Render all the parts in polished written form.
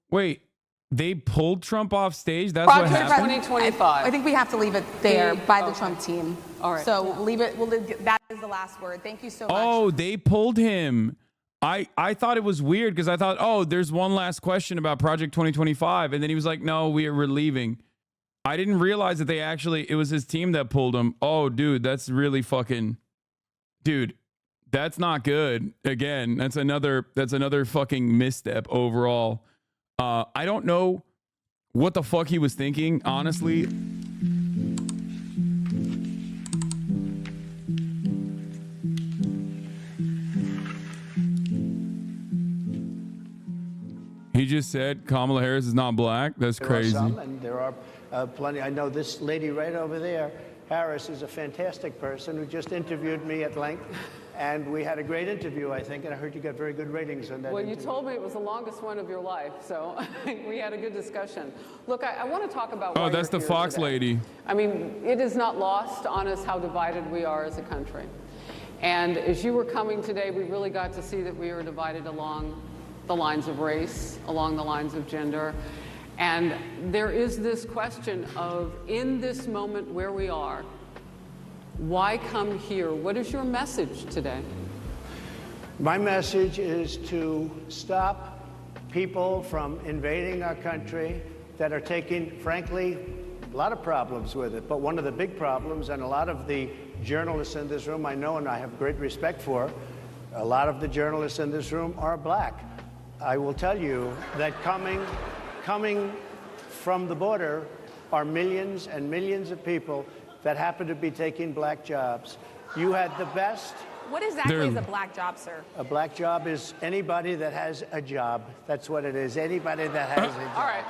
Wait, they pulled Trump off stage? That's Project what happened? 2025. I think we have to leave it there by the Trump team. All right. So leave it. That is the last word. Thank you so much. Oh, they pulled him. I thought it was weird because I thought, oh, there's one last question about Project 2025. And then he was like, no, we're leaving. I didn't realize that it was his team that pulled him. Oh, dude, that's really fucking, dude, that's not good. Again, that's another fucking misstep overall. I don't know what the fuck he was thinking, honestly. He just said Kamala Harris is not black. That's crazy. There are some, and there are plenty. I know this lady right over there, Harris, is a fantastic person who just interviewed me at length. And we had a great interview, I think, and I heard you got very good ratings on that Well, interview. you told me it was the longest one of your life, so we had a good discussion. Look, I want to talk about why Oh, that's you're the here Fox today. lady. I mean, it is not lost on us how divided we are as a country. And as you were coming today, we really got to see that we are divided along the lines of race, along the lines of gender. And there is this question of, in this moment where we are, why come here? What is your message today? My message is to stop people from invading our country that are taking, frankly, a lot of problems with it. But one of the big problems, and a lot of the journalists in this room I know and I have great respect for, a lot of the journalists in this room are black. I will tell you that coming from the border are millions and millions of people that happen to be taking black jobs. You had the best. What exactly is a black job, sir? A black job is anybody that has a job. That's what it is. Anybody that has a job. All right.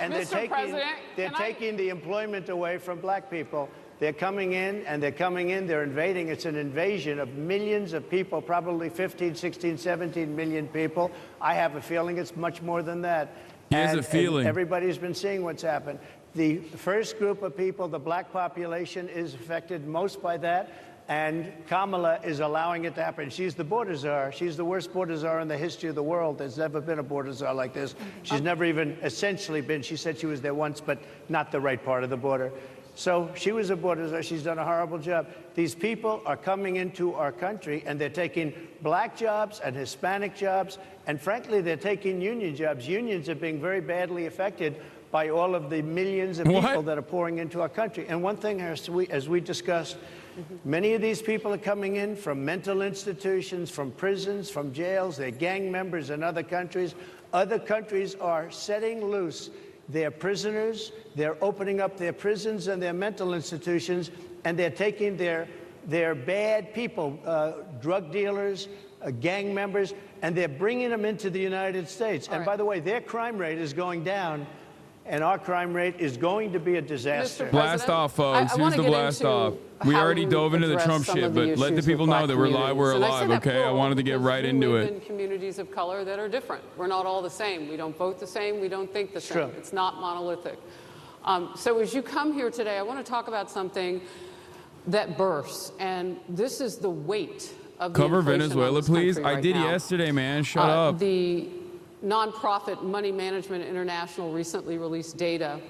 And Mr. President, they're taking the employment away from black people. They're coming in, they're invading. It's an invasion of millions of people, probably 15, 16, 17 million people. I have a feeling it's much more than that. He has a feeling. And everybody's been seeing what's happened. The first group of people, the black population, is affected most by that. And Kamala is allowing it to happen. She's the border czar. She's the worst border czar in the history of the world. There's never been a border czar like this. She's never even essentially been. She said she was there once, but not the right part of the border. So she was a border czar. She's done a horrible job. These people are coming into our country, and they're taking black jobs and Hispanic jobs, and frankly, they're taking union jobs. Unions are being very badly affected by all of the millions of people that are pouring into our country. And one thing, as we discussed, many of these people are coming in from mental institutions, from prisons, from jails. They're gang members in other countries. Other countries are setting loose their prisoners. They're opening up their prisons and their mental institutions, and they're taking their bad people, drug dealers, gang members, and they're bringing them into the United States. And by the way, their crime rate is going down, and our crime rate is going to be a disaster. Blast off, folks. Here's the blast off. We already dove into the Trump shit, but let the people know that we're alive, okay? I wanted to get right into it. We live in communities of color that are different. We're not all the same. We don't vote the same. We don't think the same. It's not monolithic. So as you come here today, I want to talk about something that bursts, and this is the weight of the Cover inflation Venezuela, on this please. country I right did now. yesterday, man. Shut up. The nonprofit Money Management International recently released data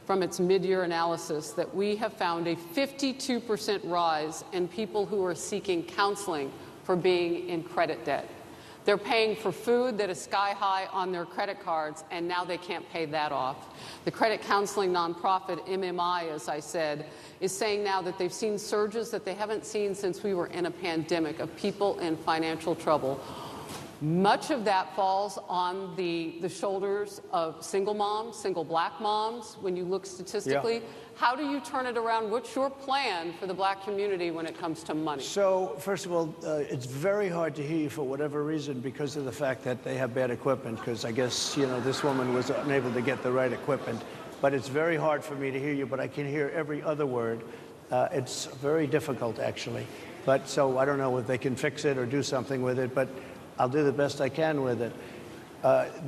from its mid-year analysis that we have found a 52% rise in people who are seeking counseling for being in credit debt. They're paying for food that is sky high on their credit cards, and now they can't pay that off. The credit counseling nonprofit MMI, as I said, is saying now that they've seen surges that they haven't seen since we were in a pandemic of people in financial trouble. Much of that falls on the shoulders of single moms, single black moms, when you look statistically. Yeah. How do you turn it around? What's your plan for the black community when it comes to money? So, first of all, it's very hard to hear you for whatever reason because of the fact that they have bad equipment, because I guess, you know, this woman was unable to get the right equipment. But it's very hard for me to hear you, but I can hear every other word. It's very difficult, actually. But so I don't know if they can fix it or do something with it, but I'll do the best I can with it.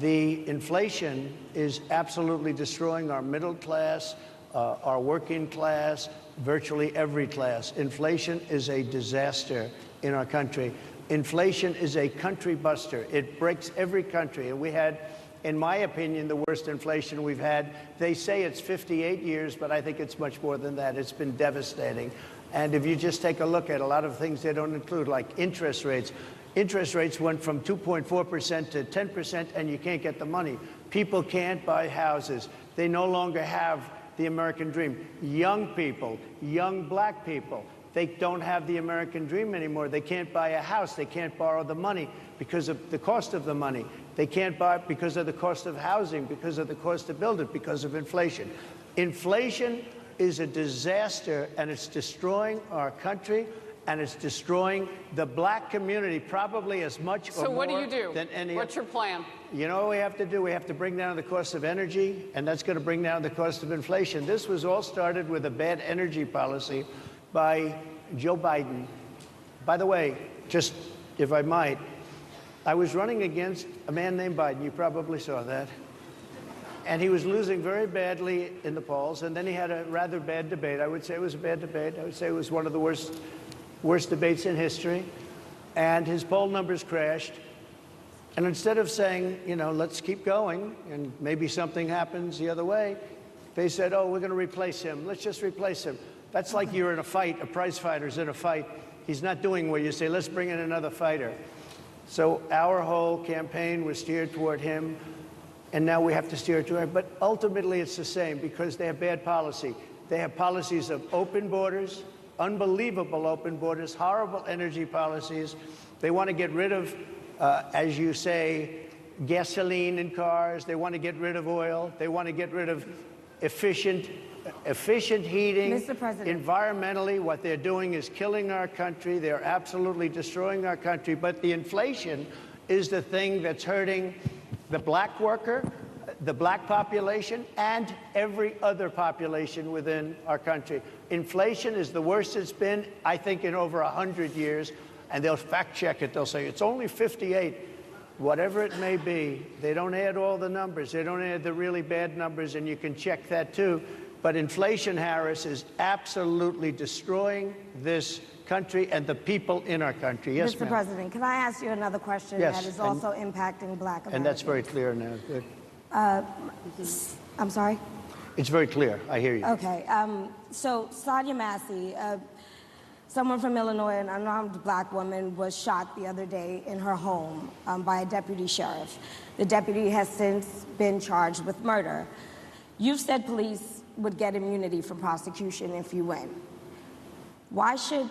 The inflation is absolutely destroying our middle class, our working class, virtually every class. Inflation is a disaster in our country. Inflation is a country buster. It breaks every country. And we had in my opinion, the worst inflation we've had. They say it's 58 years, but I think it's much more than that. It's been devastating. And if you just take a look at a lot of things they don't include, like interest rates. Interest rates went from 2.4% to 10%, and you can't get the money. People can't buy houses. They no longer have the American dream. Young people, young black people, they don't have the American dream anymore. They can't buy a house. They can't borrow the money because of the cost of the money. They can't buy it because of the cost of housing, because of the cost to build it, because of inflation. Inflation is a disaster, and it's destroying our country, and it's destroying the black community probably as much or more. So what do you do? Than any. What's your plan? You know what we have to do? We have to bring down the cost of energy, and that's going to bring down the cost of inflation. This was all started with a bad energy policy by Joe Biden. By the way, just if I might, I was running against a man named Biden. You probably saw that. And he was losing very badly in the polls, and then he had a rather bad debate. I would say it was a bad debate. I would say it was one of the worst debates in history. And his poll numbers crashed. And instead of saying, you know, let's keep going, and maybe something happens the other way, they said, oh, we're going to replace him. Let's just replace him. That's like you're in a fight, a prize fighter's in a fight. He's not doing what you say, let's bring in another fighter. So our whole campaign was steered toward him, and now we have to steer toward him. But ultimately, it's the same because they have bad policy. They have policies of open borders, unbelievable open borders, horrible energy policies. They want to get rid of, as you say, gasoline in cars. They want to get rid of oil. They want to get rid of efficient heating. Mr. President. Environmentally, what they're doing is killing our country. They're absolutely destroying our country. But the inflation is the thing that's hurting the black worker, the black population, and every other population within our country. Inflation is the worst it's been, I think, in over 100 years. And they'll fact check it. They'll say it's only 58. Whatever it may be, they don't add all the numbers. They don't add the really bad numbers, and you can check that too. But inflation, Harris, is absolutely destroying this country and the people in our country. Yes, Mr. President, can I ask you another question Yes, that is also impacting black Americans? And that's very clear now. Good. I'm sorry? It's very clear. I hear you. Okay. So Sonia Massey, someone from Illinois, an unarmed black woman, was shot the other day in her home by a deputy sheriff. The deputy has since been charged with murder. You've said police would get immunity from prosecution if you win. Why should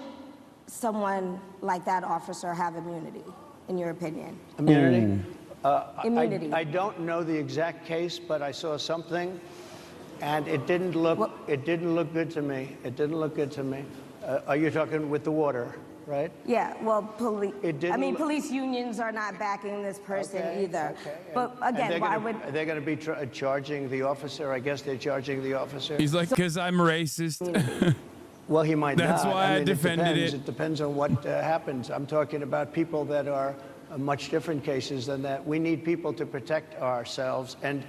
someone like that officer have immunity, in your opinion? Immunity? Immunity. I don't know the exact case, but I saw something, and it didn't look good to me. It didn't look good to me. Are you talking with the water, right? Yeah, well, police unions are not backing this person either. Okay. But again, why would... Are they going to be charging the officer? I guess they're charging the officer. He's like, because I'm racist. Well, he might not. That's why I defended it. It depends on what happens. I'm talking about people that are much different cases than that. We need people to protect ourselves. And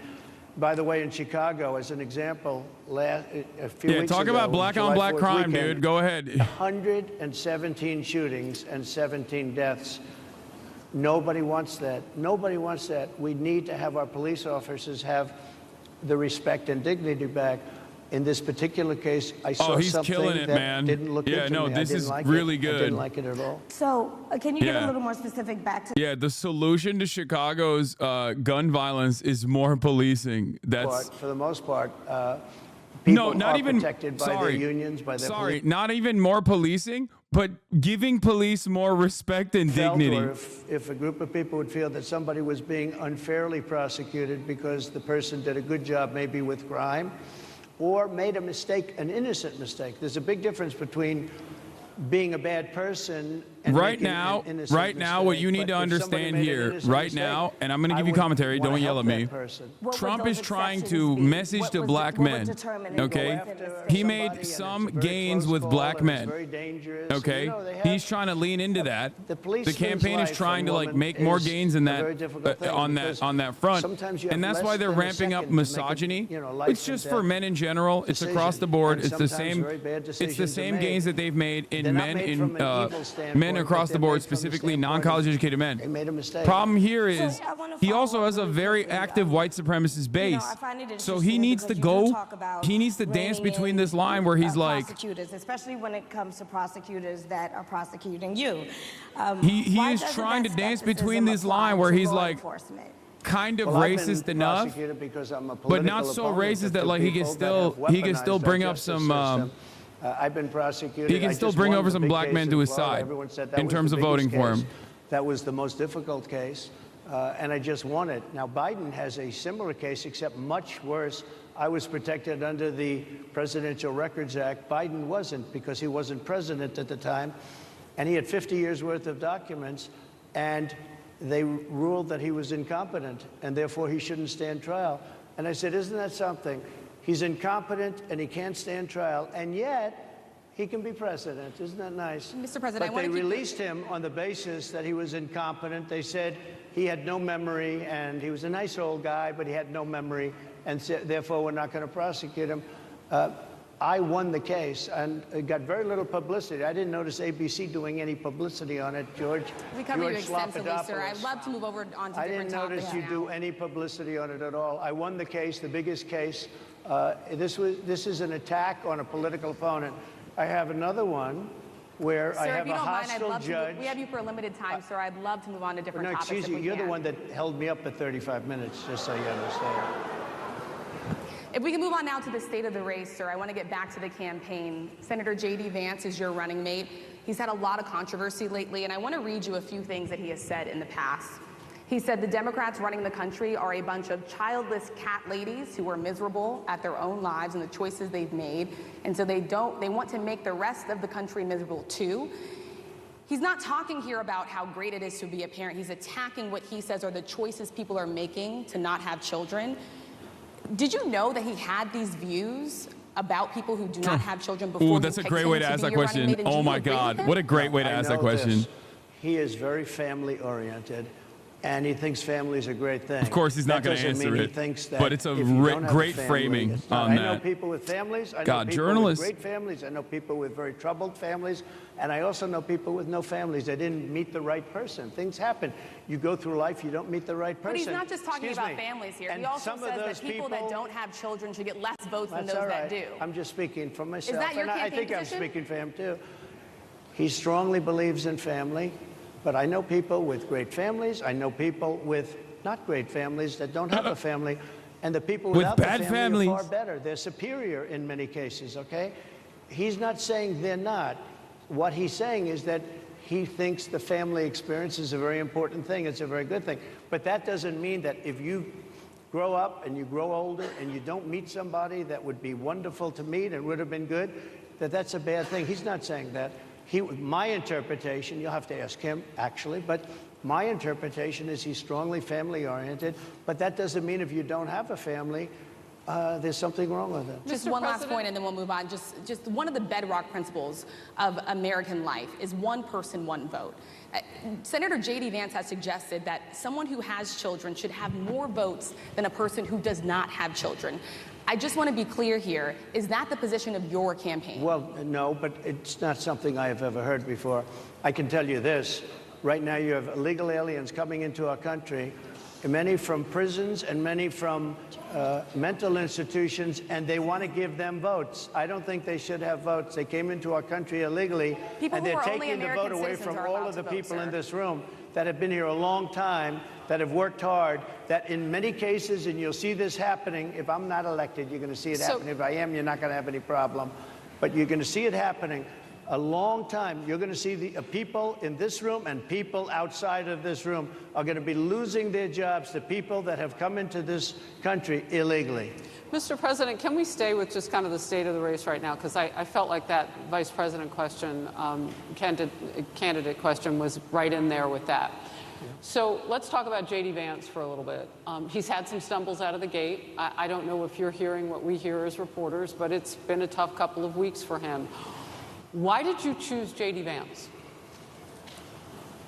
by the way, in Chicago, as an example, a few weeks ago, talk about black on black crime, dude. Go ahead. 117 shootings and 17 deaths. Nobody wants that. Nobody wants that. We need to have our police officers have the respect and dignity back. In this particular case, I saw something killing it, that man. didn't look good to me. This is like really it. good. I didn't like it at all. So can you get a little more specific back to... Yeah, the solution to Chicago's gun violence is more policing. That's for the most part. People not are even protected by their unions, by their police. not even more policing, but giving police more respect and dignity. Or if a group of people would feel that somebody was being unfairly prosecuted because the person did a good job maybe with crime, or made a mistake, an innocent mistake. There's a big difference between being a bad person and right making now, an innocent right now, mistake. what you need But to if somebody understand made an here, innocent right mistake, now, and I'm going to I give you would commentary. wanna Don't yell help at me. that person. Trump is trying to message to black men. Okay, he made some gains with black men. Okay, he's trying to lean into that. The campaign is trying to like make more gains in that on that front, and that's why they're ramping up misogyny. It's just for men in general. It's across the board. It's the same. It's the same gains that they've made in men women across the board, specifically non-college educated They men. made a mistake. Problem here is So, I wanna he follow also up has a really very quickly. active white supremacist base. I find it So he interesting needs to because you do go, talk about he needs to dance reining between in, this line where he's like, prosecutors, especially when it comes to prosecutors that are prosecuting you. he Why is doesn't trying that to dance skepticism between this apply line where to he's law like enforcement? kind of Well, I've been racist enough, prosecuted because I'm a but not political so opponent racist of that two like he can people that still have bring weaponized our up some justice system. I've been prosecuted. he can I still just bring won over the some big black case men in to his Florida. side Everyone said that in was terms the of voting biggest for case. him. That was the most difficult case, and I just won it. Now, Biden has a similar case, except much worse. I was protected under the Presidential Records Act. Biden wasn't, because he wasn't president at the time, and he had 50 years worth of documents, and they ruled that he was incompetent, and therefore he shouldn't stand trial. And I said, isn't that something? He's incompetent, and he can't stand trial, and yet he can be president. Isn't that nice? Mr. President, but I they want to keep released him on the basis that he was incompetent. They said he had no memory, and he was a nice old guy, but he had no memory, and therefore we're not going to prosecute him. I won the case, and it got very little publicity. I didn't notice ABC doing any publicity on it, George. We cover you George extensively, sir. Slopadopoulous. I'd love to move over on to I different didn't topics notice you now. do any publicity on it at all. I won the case, the biggest case. This is an attack on a political opponent. I have another one where Sir, I if have you a don't mind, I'd hostile love judge. to. We have you for a limited time, sir. I'd love to move on to different No, topics. excuse if you. we You're the can. one that held me up for 35 minutes, just so you understand. If we can move on now to the state of the race, sir, I want to get back to the campaign. Senator J.D. Vance is your running mate. He's had a lot of controversy lately, and I want to read you a few things that he has said in the past. He said the Democrats running the country are a bunch of childless cat ladies who are miserable at their own lives and the choices they've made, and so they want to make the rest of the country miserable too. He's not talking here about how great it is to be a parent. He's attacking what he says are the choices people are making to not have children. Did you know that he had these views about people who do not have children before? Ooh, that's a great way to ask that question. Oh my God, what a great way to ask that question. He is very family oriented, and he thinks family is a great thing. Of course, he's not That going to doesn't answer mean he it, thinks that but it's a if you don't have great family, framing it's not. on I know that. people with families. I know God, people journalists. with great families. I know people with very troubled families, and I also know people with no families. They didn't meet the right person. Things happen. You go through life, you don't meet the right person. But he's not just talking Excuse about me. families here. And He also some of says that those people that don't have children should get less votes than That's those all right. that do. I'm just speaking for myself. that your and I campaign think position? I'm speaking for him too. He strongly believes in family, but I know people with great families. I know people with not great families that don't have a family. And the people With without bad the family families. are far better. They're superior in many cases, okay? He's not saying they're not. What he's saying is that he thinks the family experience is a very important thing. It's a very good thing. But that doesn't mean that if you grow up and you grow older and you don't meet somebody that would be wonderful to meet and would have been good, that that's a bad thing. He's not saying that. My interpretation, you'll have to ask him, actually, but my interpretation is he's strongly family-oriented, but that doesn't mean if you don't have a family, there's something wrong with it. Just Mr. one last President? point, and then we'll move on. Just one of the bedrock principles of American life is one person, one vote. Senator J.D. Vance has suggested that someone who has children should have more votes than a person who does not have children. I just want to be clear here. Is that the position of your campaign? Well, no, but it's not something I have ever heard before. I can tell you this. Right now, you have illegal aliens coming into our country, many from prisons and many from mental institutions, and they want to give them votes. I don't think they should have votes. They came into our country illegally, People and who they're are only taking the vote American away citizens from are all allowed of the to vote, people in sir. this room that have been here a long time, that have worked hard, that in many cases, and you'll see this happening, if I'm not elected, you're going to see it happening. If I am, you're not going to have any problem. But you're going to see it happening a long time. You're going to see the people in this room and people outside of this room are going to be losing their jobs, the people that have come into this country illegally. Mr. President, can we stay with just kind of the state of the race right now? Because I felt like that vice president question, candidate question was right in there with that. So let's talk about J.D. Vance for a little bit. He's had some stumbles out of the gate. I don't know if you're hearing what we hear as reporters, but it's been a tough couple of weeks for him. Why did you choose J.D. Vance?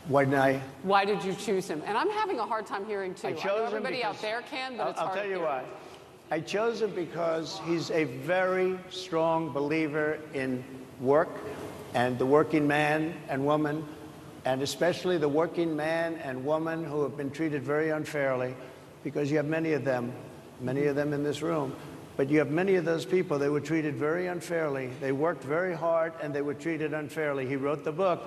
Why did you choose him? And I'm having a hard time hearing, too. I I know chose him everybody because out there can, but it's I'll hard to tell you hear. why. I chose him because he's a very strong believer in work and the working man and woman. and especially the working man and woman who have been treated very unfairly, because you have many of them in this room, but you have many of those people, they were treated very unfairly. They worked very hard and they were treated unfairly. He wrote the book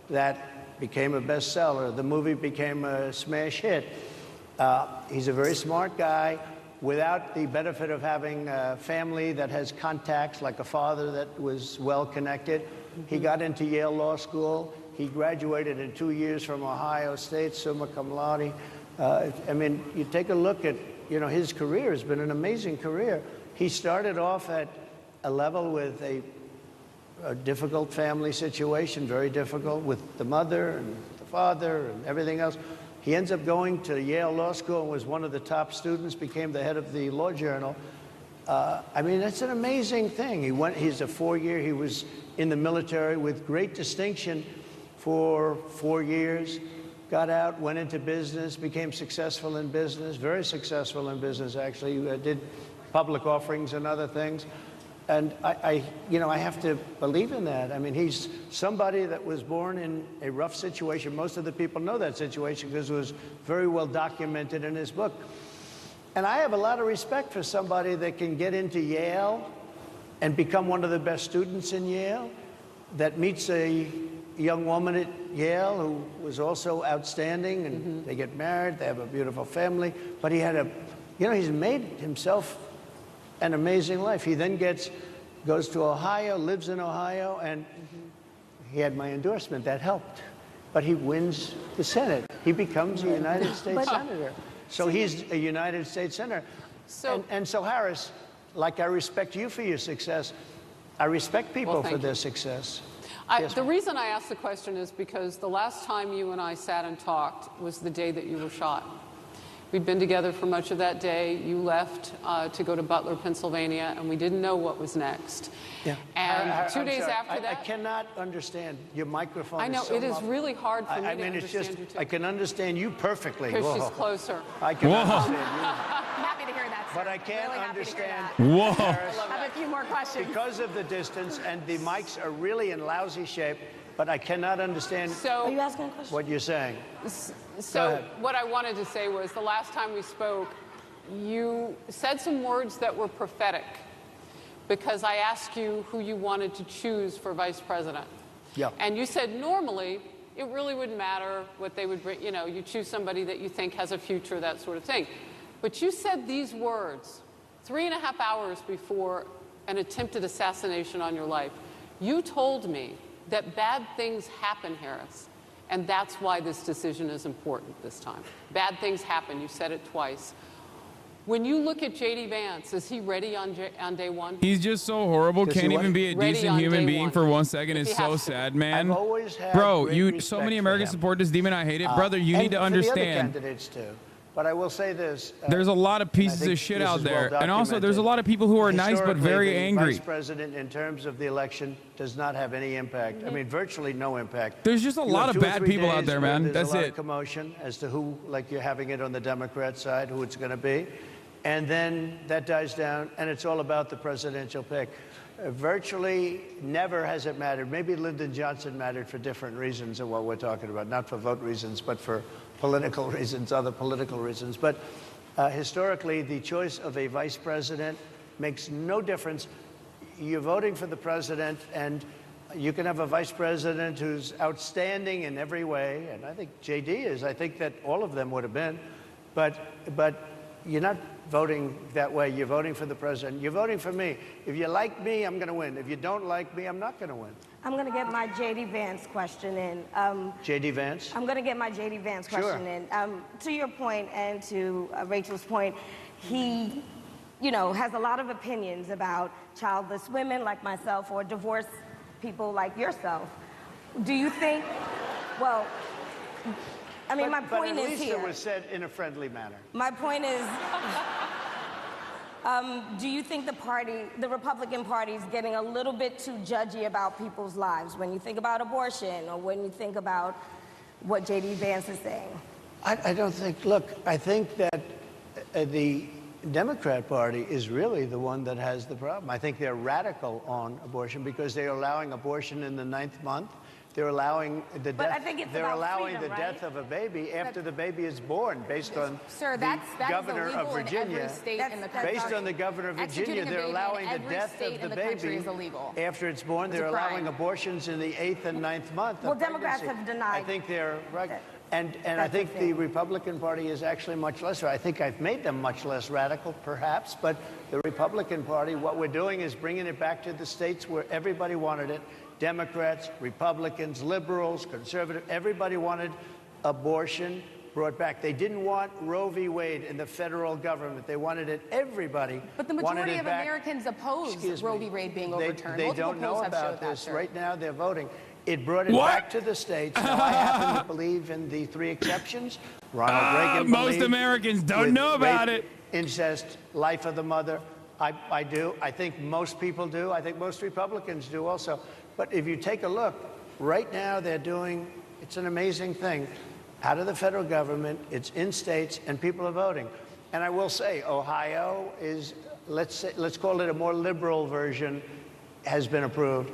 that became a bestseller. The movie became a smash hit. He's a very smart guy without the benefit of having a family that has contacts, like a father that was well connected. He got into Yale Law School. He graduated in 2 years from Ohio State, summa cum laude. I mean, you take a look at, his career has been an amazing career. He started off at a level with a difficult family situation, very difficult, with the mother and the father and everything else. He ends up going to Yale Law School and was one of the top students, became the head of the Law Journal. I mean, it's an amazing thing. He's a 4-year, he was in the military with great distinction for 4 years, got out, went into business, became successful in business, very successful in business, actually. Did public offerings and other things. And I have to believe in that. I mean, he's somebody that was born in a rough situation. Most of the people know that situation because it was very well documented in his book. And I have a lot of respect for somebody that can get into Yale and become one of the best students in Yale, that meets a young woman at Yale who was also outstanding, and they get married, they have a beautiful family, but he had he's made himself an amazing life. He then goes to Ohio, lives in Ohio, and he had my endorsement. That helped. But he wins the Senate. He becomes a United States Senator. So he's a United States Senator. And so, Harris, like I respect you for your success, I respect people for their success. The reason I asked the question is because the last time you and I sat and talked was the day that you were shot. We'd been together for much of that day. You left to go to Butler, Pennsylvania, and we didn't know what was next. Yeah. And 2 days after that... I cannot understand. Your microphone I know, is so it is muffled. really hard for me to it's understand just, you, too. I can understand you perfectly. Because she's closer. I can understand you. I'm happy to hear that, sir. But I can't really understand. Whoa. Harris, I have a few more questions. because of the distance, and the mics are really in lousy shape, but I cannot understand Are you asking a question? what you're saying. So what I wanted to say was the last time we spoke, you said some words that were prophetic because I asked you who you wanted to choose for vice president. Yeah. And you said normally it really wouldn't matter what they would bring. You choose somebody that you think has a future, that sort of thing. But you said these words 3.5 hours before an attempted assassination on your life. You told me that bad things happen, Harris, and that's why this decision is important this time. Bad things happen. You said it twice. When you look at J.D. Vance, is he ready on day one? He's just so horrible. Does he Can't what? even be a Ready decent on human day being one. for 1 second. If It's he so has to. sad, man. I've always had Bro, great so respect many for Americans him. support this demon. I hate it. Brother, you need to And for the other understand. candidates too. But I will say this. There's a lot of pieces think of shit this out is there. well And also, there's a documented. lot of people who are nice but Historically, very the angry. Vice president, in terms of the election, does not have any impact. I mean, virtually no impact. There's just a You lot have of 2 or bad 3 people out days there, where man. There's That's a lot it. of commotion as to who, like you're having it on the Democrat side, who it's going to be. And then that dies down, and it's all about the presidential pick. Virtually never has it mattered. Maybe Lyndon Johnson mattered for different reasons of what we're talking about, not for vote reasons, but for political reasons, other political reasons. But historically, the choice of a vice president makes no difference. You're voting for the president, and you can have a vice president who's outstanding in every way, and I think J.D. is. I think that all of them would have been. But you're not voting that way. You're voting for the president. You're voting for me. If you like me, I'm going to win. If you don't like me, I'm not going to win. I'm going to get my J.D. Vance question in. J.D. Vance? I'm going to get my J.D. Vance question in. To your point and to Rachel's point, he, has a lot of opinions about childless women like myself or divorced people like yourself. Do you think, well, I mean, my point but is at least here. it was said in a friendly manner. My point is, do you think the Republican Party is getting a little bit too judgy about people's lives when you think about abortion or when you think about what J.D. Vance is saying? I don't think, look, I think that the Democrat Party is really the one that has the problem. I think they're radical on abortion because they're allowing abortion in the 9th month. They're allowing the But I death. think it's They're about allowing freedom, the death right? of a baby after the baby is born, based on Sir, the that governor is of illegal in Virginia. every state in the That's country. Based on the governor of Virginia, Executing a they're baby in allowing the every death state of in the the country baby is illegal. after it's born. It's a They're allowing crime. abortions in the 8th and 9th month. Well, of Democrats pregnancy. have denied I think they're right. that. And I That's think the the thing. Republican Party is actually much less. I think I've made them much less radical, perhaps. But the Republican Party, what we're doing is bringing it back to the states where everybody wanted it. Democrats, Republicans, liberals, conservatives, everybody wanted abortion brought back. They didn't want Roe v. Wade in the federal government. They wanted it, everybody But the wanted majority it of back. Americans oppose Excuse Roe me. v. Wade being They- overturned. They Multiple don't know polls have about showed that, this. sir. Right now, they're voting. It brought it What? back to the states. Now, I happen to believe in the 3 exceptions. Ronald Reagan Most believed Americans don't with know about rape, it. Incest, life of the mother. I do. I think most people do. I think most Republicans do also. But if you take a look, right now they're doing, it's an amazing thing. Out of the federal government, it's in states, and people are voting. And I will say, Ohio is, let's call it a more liberal version, has been approved.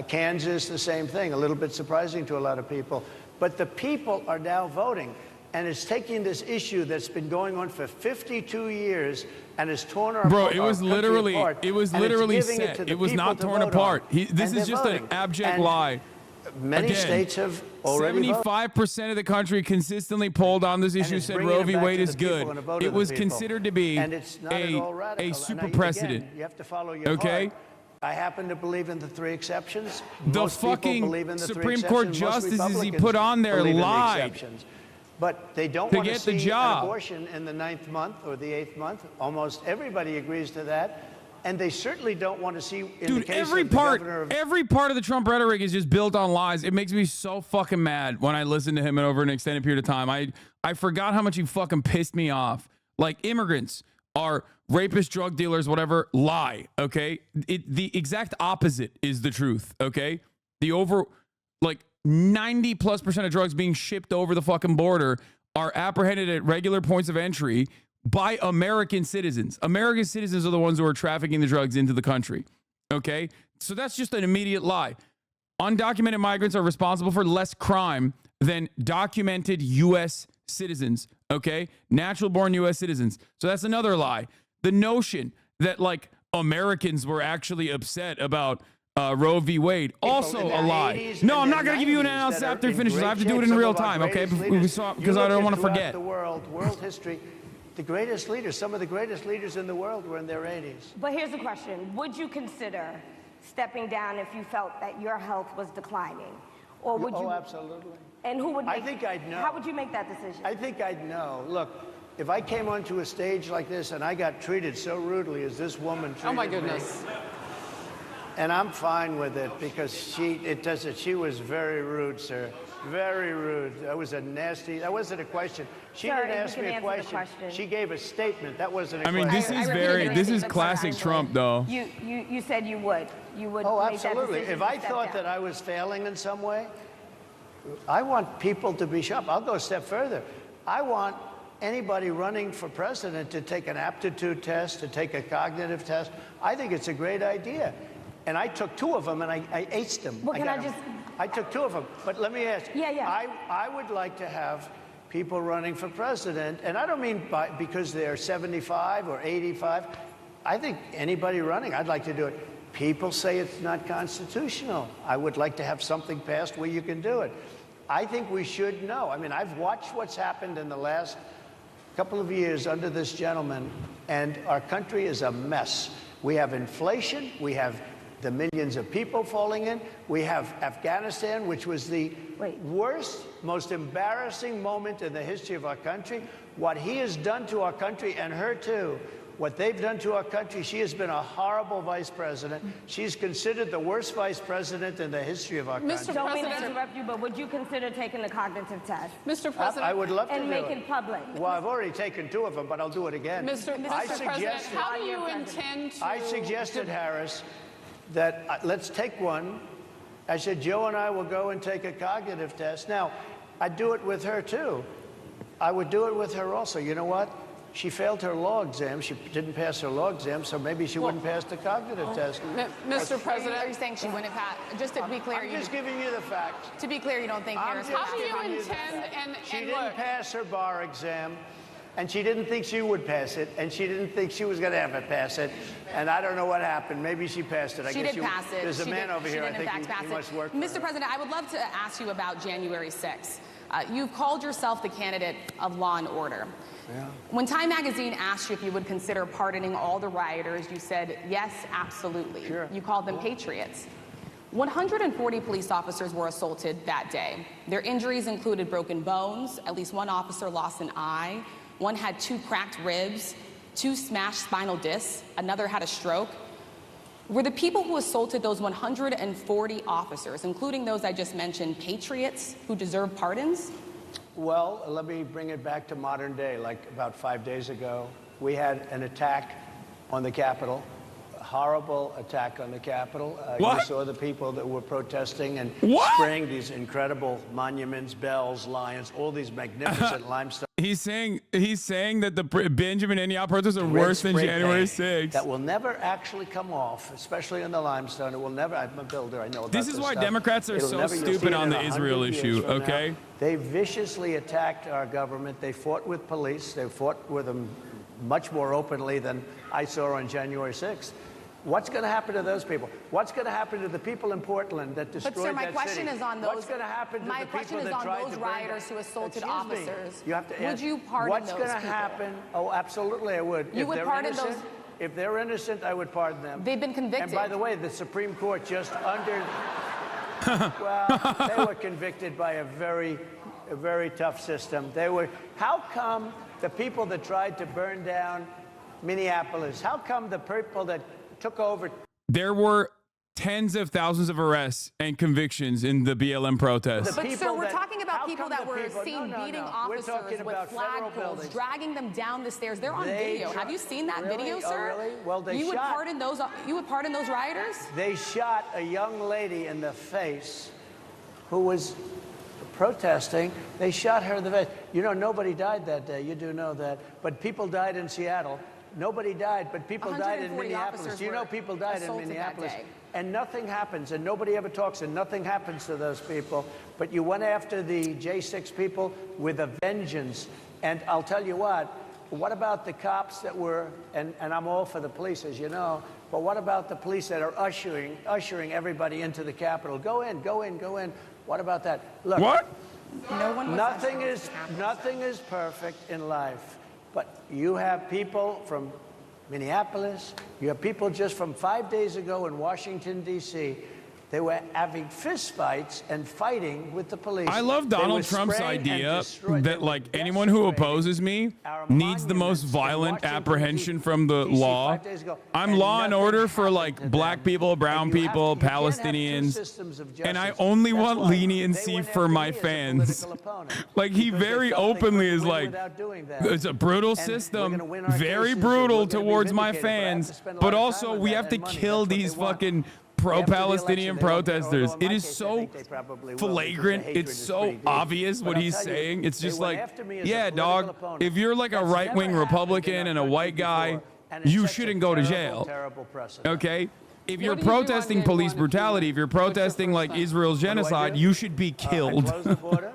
Kansas, the same thing, a little bit surprising to a lot of people. But the people are now voting. And it's taking this issue that's been going on for 52 years and has torn our Bro, our it was country literally apart, it was and it's literally giving it set. to the It was people not to torn vote apart. on. This And is they're just an voting. abject And lie. Many Again, states have already voted. 75% of the country consistently polled on this issue it's said bringing Roe it v. back Wade to is the people good. and a vote of It the was people. considered to be And it's not at all radical. a And super again, precedent. you have to follow your Okay? heart. I happen to believe in the 3 exceptions. The Most people fucking believe in the 3 Supreme Court exceptions. Most justices he Republicans put on there believe in the lied exceptions. But they don't to want to get the see an job. abortion in the 9th month or the 8th month. Almost everybody agrees to that. And they certainly don't want to see, in the Dude, case every of the part governor of of the Trump rhetoric is just built on lies. It makes me so fucking mad when I listen to him over an extended period of time. I forgot how much he fucking pissed me off. Like, immigrants are rapists, drug dealers, whatever, lie, okay? The exact opposite is the truth, okay? The 90+% of drugs being shipped over the fucking border are apprehended at regular points of entry by American citizens. American citizens are the ones who are trafficking the drugs into the country, okay? So that's just an immediate lie. Undocumented migrants are responsible for less crime than documented U.S. citizens, okay? Natural-born U.S. citizens. So that's another lie. The notion that, like, Americans were actually upset about Roe v. Wade, also in a their lie. 80s No, and I'm their not going to give you an 90s analysis that are after it in finishes. I great have to do shape. it in Some real of our time, okay? greatest leaders. Because I don't want to You look at forget. throughout the world history, the greatest leaders, some of the greatest leaders in the world were in their 80s. But here's the question. Would you consider stepping down if you felt that your health was declining? Or would you? Oh, absolutely. And who would I make, think I'd know. How would you make that decision? I think I'd know. Look, if I came onto a stage like this and I got treated so rudely as this woman treated Oh my me, goodness. and I'm fine with it because she was very rude, sir. Very rude. That was a nasty, that wasn't a question. She Sir, didn't you ask can me a answer the question. question. She gave a statement. That wasn't a I mean, question. this is classic Trump, though. You said you would. You would Oh, make that absolutely. decision If to I step thought down. that I was failing in some way, I want people to be sharp. I'll go a step further. I want anybody running for president to take an aptitude test, to take a cognitive test. I think it's a great idea. And I took 2 of them and I aced them. Well, can I got 'em. just- I took 2 of them. But let me ask. Yeah. I would like to have people running for president, and I don't mean because they're 75 or 85. I think anybody running, I'd like to do it. People say it's not constitutional. I would like to have something passed where you can do it. I think we should know. I mean, I've watched what's happened in the last couple of years under this gentleman, and our country is a mess. We have inflation. We have the millions of people falling in. We have Afghanistan, which was the worst, most embarrassing moment in the history of our country. What he has done to our country, and her too, what they've done to our country, she has been a horrible vice president. She's considered the worst vice president in the history of our country. Mr. Don't mean to President. interrupt you, but would you consider taking the cognitive test Mr. President. I would love to and do make it. it public? Well, I've already taken 2 of them, but I'll do it again. Mr. I President, suggested, how do you intend to... I suggested, Harris, that let's take one. I said, Joe and I will go and take a cognitive test. Now, I'd do it with her, too. I would do it with her also. You know what? She failed her law exam. She didn't pass her law exam, so maybe she wouldn't pass the cognitive test. Mr. President, Are you saying she wouldn't pass? Just to be clear, I'm just giving you the facts. to be clear, you don't think Harris would how pass do the you cognitive intend, test? She and didn't look, pass her bar exam, and she didn't think she would pass it, and she didn't think she was going to ever pass it. And I don't know what happened. Maybe she passed it. She did pass it. There's a man over here. I She did, in think fact, he pass must it. work for Mr. her. President, I would love to ask you about January 6th. You've called yourself the candidate of law and order. Yeah. When Time Magazine asked you if you would consider pardoning all the rioters, you said, yes, absolutely. Sure. You called them patriots. 140 police officers were assaulted that day. Their injuries included broken bones, at least one officer lost an eye, one had 2 cracked ribs, 2 smashed spinal discs, another had a stroke. Were the people who assaulted those 140 officers, including those I just mentioned, patriots who deserve pardons? Well, let me bring it back to modern day. Like about 5 days ago, we had an attack on the Capitol, a horrible attack on the Capitol. What? You saw the people that were protesting and What? spraying these incredible monuments, bells, lions, all these magnificent limestone. He's saying that the Benjamin Netanyahu protests are red worse than spray January paint 6th. That will never actually come off, especially in the limestone. It will never. I'm a builder. I know about This is why stuff. Democrats are It'll so never, you'll see stupid it on in the 100 Israel years issue, from now. okay? They viciously attacked our government. They fought with police. They fought with them much more openly than I saw on January 6th. What's going to happen to those people? What's going to happen to the people in Portland that destroyed that But, sir, city? my question is on those. What's going to happen to my the people question is that on tried those to burn rioters down? who assaulted Excuse me. officers. You have to Would answer. you pardon What's those going to people? happen? Oh, absolutely, I would. You If would they're pardon innocent, those- If they're innocent, I would pardon them. They've been convicted. And by the way, the Supreme Court just well, they were convicted by a very tough system. They were. How come the people that tried to burn down Minneapolis? How come the people that took over? There were tens of thousands of arrests and convictions in the BLM protests. But, sir, people we're that- talking about how people come that the were people- seen no, beating We're officers talking with about federal flagpoles, buildings. dragging them down the stairs. They're on They video. tr- Have you seen that Really? video, Oh, sir? really? Well, they you would shot- pardon those. You would pardon those rioters? They shot a young lady in the face who was protesting. They shot her in the face. You know, nobody died that day. You do know that. But people died in Seattle. Nobody died, but people died in 140 Minneapolis. officers You know, were people died in assaulted that Minneapolis. day. And nothing happens, and nobody ever talks, and nothing happens to those people. But you went after the J6 people with a vengeance. And I'll tell you what about the cops that were, and I'm all for the police, as you know, but what about the police that are ushering everybody into the Capitol? Go in, go in, go in. What about that? Look, What? No one was nothing ushered. is perfect in life, but you have people from Minneapolis, you have people just from 5 days ago in Washington, D.C. They were having fistfights and fighting with the police. I love They Donald were Trump's spraying and idea destroying- they that were like anyone who desecrating opposes me our needs the most monuments in violent Washington, apprehension D.C. from the law. 5 days ago. I'm law and nothing order for happened like to black them. people, brown And you have people, to- you can't have two Palestinians, systems of and I justice. only That's want why they leniency went for after my me as a fans. political opponent, Like he because they very felt they openly couldn't is win like, without doing that. it's a brutal And we're system, gonna win our very cases, and brutal we're gonna be towards my vindicated, but I have to fans, spend a but lot of also time on we that have to and money. kill That's what these they want. fucking After the pro-Palestinian election, they won't care, protesters. although in It my is case, I so think they probably will, because the flagrant. hatred It's is so pretty deep. obvious But what I'll he's tell you, saying. It's they just went like, after me as a yeah, political dog, opponent. if you're like a That's right-wing never happened Republican in and a our white country guy, before, and it you sets a shouldn't go to terrible, jail. terrible precedent. Okay? If you're do you do on protesting day police one if you brutality, if you're what's your protesting first like thing? Israel's What do I genocide, do? you should be I killed. close the border.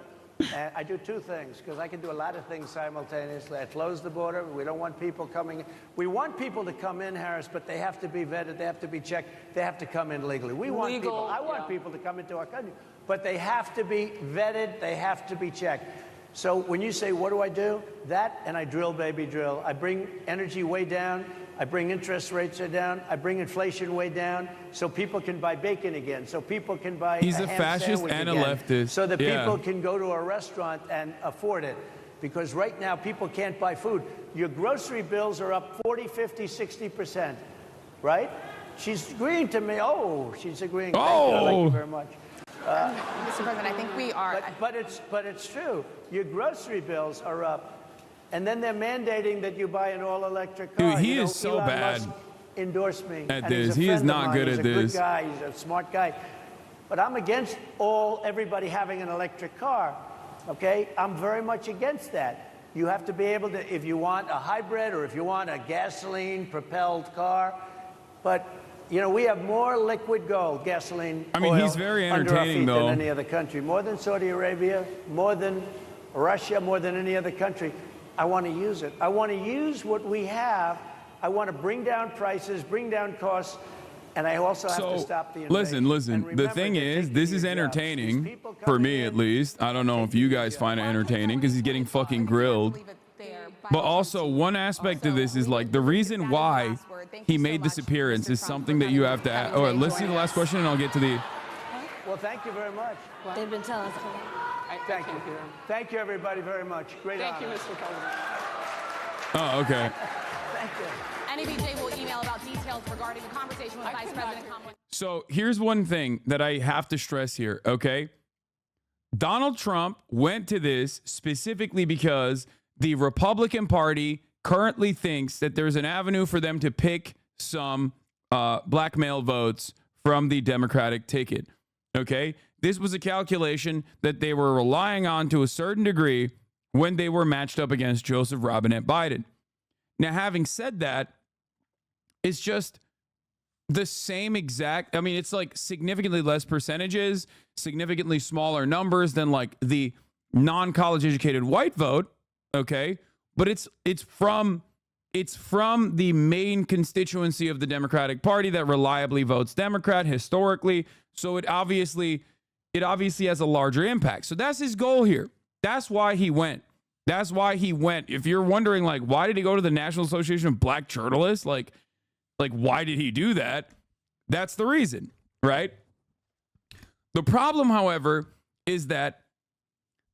And I do two things, because I can do a lot of things simultaneously. I close the border. We don't want people coming in. We want people to come in, Harris, but they have to be vetted. They have to be checked. They have to come in legally. We want Legal, people. I want yeah. people to come into our country, but they have to be vetted. They have to be checked. So when you say, what do? That, and I drill, baby, drill. I bring energy way down. I bring interest rates down. I bring inflation way down, so people can buy bacon again, so people can buy He's a a ham fascist sandwich and a again, leftist. so that Yeah. people can go to a restaurant and afford it. Because right now, people can't buy food. Your grocery bills are up 40, 50, 60%, right? She's agreeing to me. Oh, she's agreeing. Thank you. Thank you very much. Mr. President, I think we are. But it's true. Your grocery bills are up. And then they're mandating that you buy an all-electric car. Dude, he You know, is so Elon bad Musk endorsed me. at and he's this. a He is friend of not mine. good He's at a good this. guy. He's a smart guy. But I'm against everybody having an electric car, okay? I'm very much against that. You have to be able to, if you want a hybrid or if you want a gasoline-propelled car. But, you know, we have more liquid gold, gasoline, I mean, oil he's very under our entertaining, feet though. than any other country. More than Saudi Arabia, more than Russia, more than any other country. I want to use it. I want to use what we have. I want to bring down prices, bring down costs, and I also have to stop the invasion. Listen. The thing is, this is entertaining for me, at least. I don't know if you guys find it entertaining because he's getting fucking grilled. But also, one aspect of this is like the reason why he made this appearance is something that you have to ask. Oh, let's see the last question, and I'll get to the. Well, thank you very much. They've been telling us. Thank you. Thank you, everybody, very much. Great honor. Thank you, Mr. President. Oh, okay. Thank you. NEBJ will email about details regarding the conversation with Vice President Kamala. So here's one thing that I have to stress here, okay? Donald Trump went to this specifically because the Republican Party currently thinks that there's an avenue for them to pick some black male votes from the Democratic ticket, okay? This was a calculation that they were relying on to a certain degree when they were matched up against Joseph Robinette Biden. Now, having said that, it's just the same exact, I mean, it's like significantly less percentages, significantly smaller numbers than like the non-college educated white vote, okay? But it's from the main constituency of the Democratic Party that reliably votes Democrat historically, so it obviously has a larger impact. So that's his goal here. That's why he went. If you're wondering, like, why did he go to the National Association of Black Journalists? Like, why did he do that? That's the reason, right? The problem, however, is that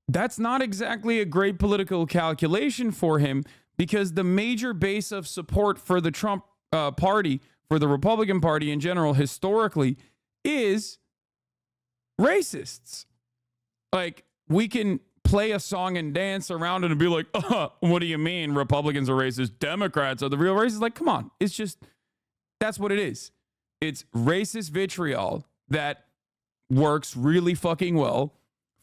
that's not exactly a great political calculation for him because the major base of support for the Trump party, for the Republican Party in general, historically, is racists. Like, we can play a song and dance around it and be like, what do you mean Republicans are racist? Democrats are the real racists? Like, come on. It's just, that's what it is. It's racist vitriol that works really fucking well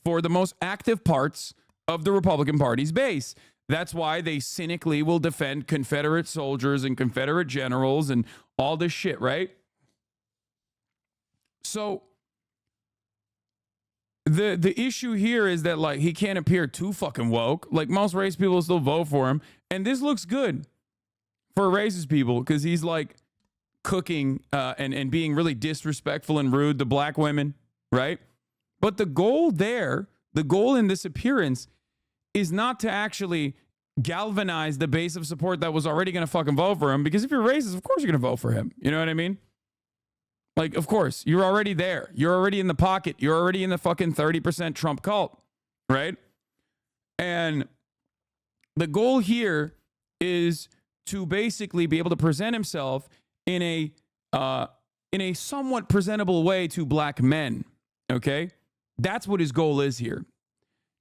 for the most active parts of the Republican Party's base. That's why they cynically will defend Confederate soldiers and Confederate generals and all this shit, right? So the issue here is that, like, he can't appear too fucking woke. Like, most race people still vote for him. And this looks good for racist people because he's, like, cooking and being really disrespectful and rude to black women, right? But the goal in this appearance is not to actually galvanize the base of support that was already going to fucking vote for him. Because if you're racist, of course you're going to vote for him. You know what I mean? Like, of course, you're already there. You're already in the pocket. You're already in the fucking 30% Trump cult, right? And the goal here is to basically be able to present himself in a somewhat presentable way to black men, okay? That's what his goal is here.